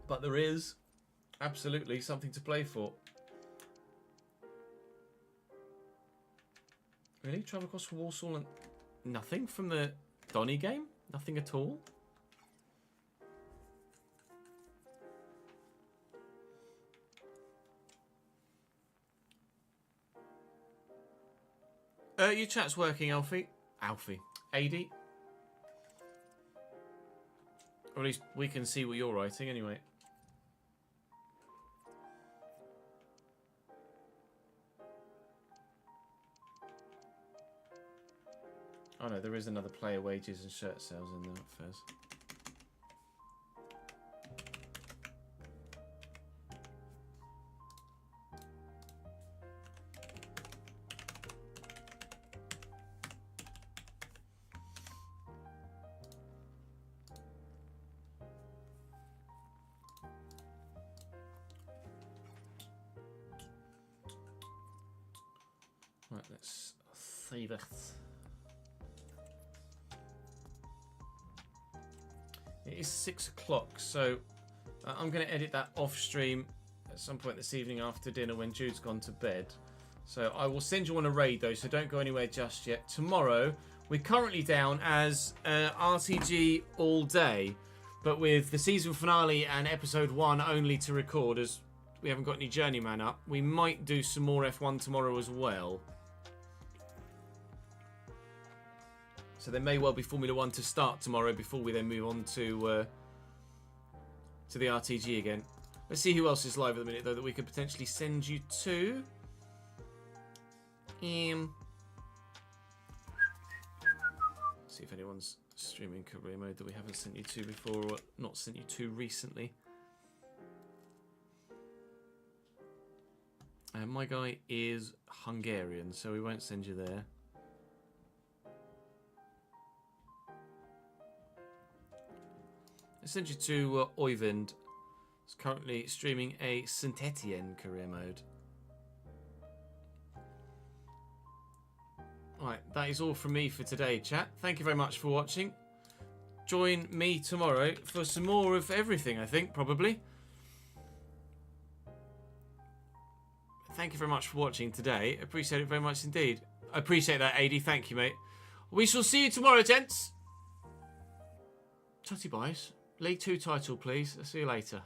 but there is absolutely something to play for. Really? Travel across from Walsall and nothing from the Donny game? Nothing at all? Your chat's working, Alfie. AD. Or at least we can see what you're writing anyway. Oh no, there is another player wages and shirt sales in there, Fez. Right, let's save it. It is 6 o'clock, so I'm going to edit that off stream at some point this evening after dinner when Jude's gone to bed. So I will send you on a raid though, so don't go anywhere just yet. Tomorrow, we're currently down as RTG all day, but with the season finale and episode 1 only to record as we haven't got any journeyman up, we might do some more F1 tomorrow as well. So there may well be Formula 1 to start tomorrow before we then move on to the RTG again. Let's see who else is live at the minute though that we could potentially send you to. See if anyone's streaming career mode that we haven't sent you to before or not sent you to recently. My guy is Hungarian, so we won't send you there. I sent you to Oyvind. He's currently streaming a Saint-Etienne career mode. Right, that is all from me for today, chat. Thank you very much for watching. Join me tomorrow for some more of everything, I think, probably. Thank you very much for watching today. Appreciate it very much indeed. I appreciate that, AD. Thank you, mate. We shall see you tomorrow, gents. Tutty boys. League 2 title, please. I'll see you later.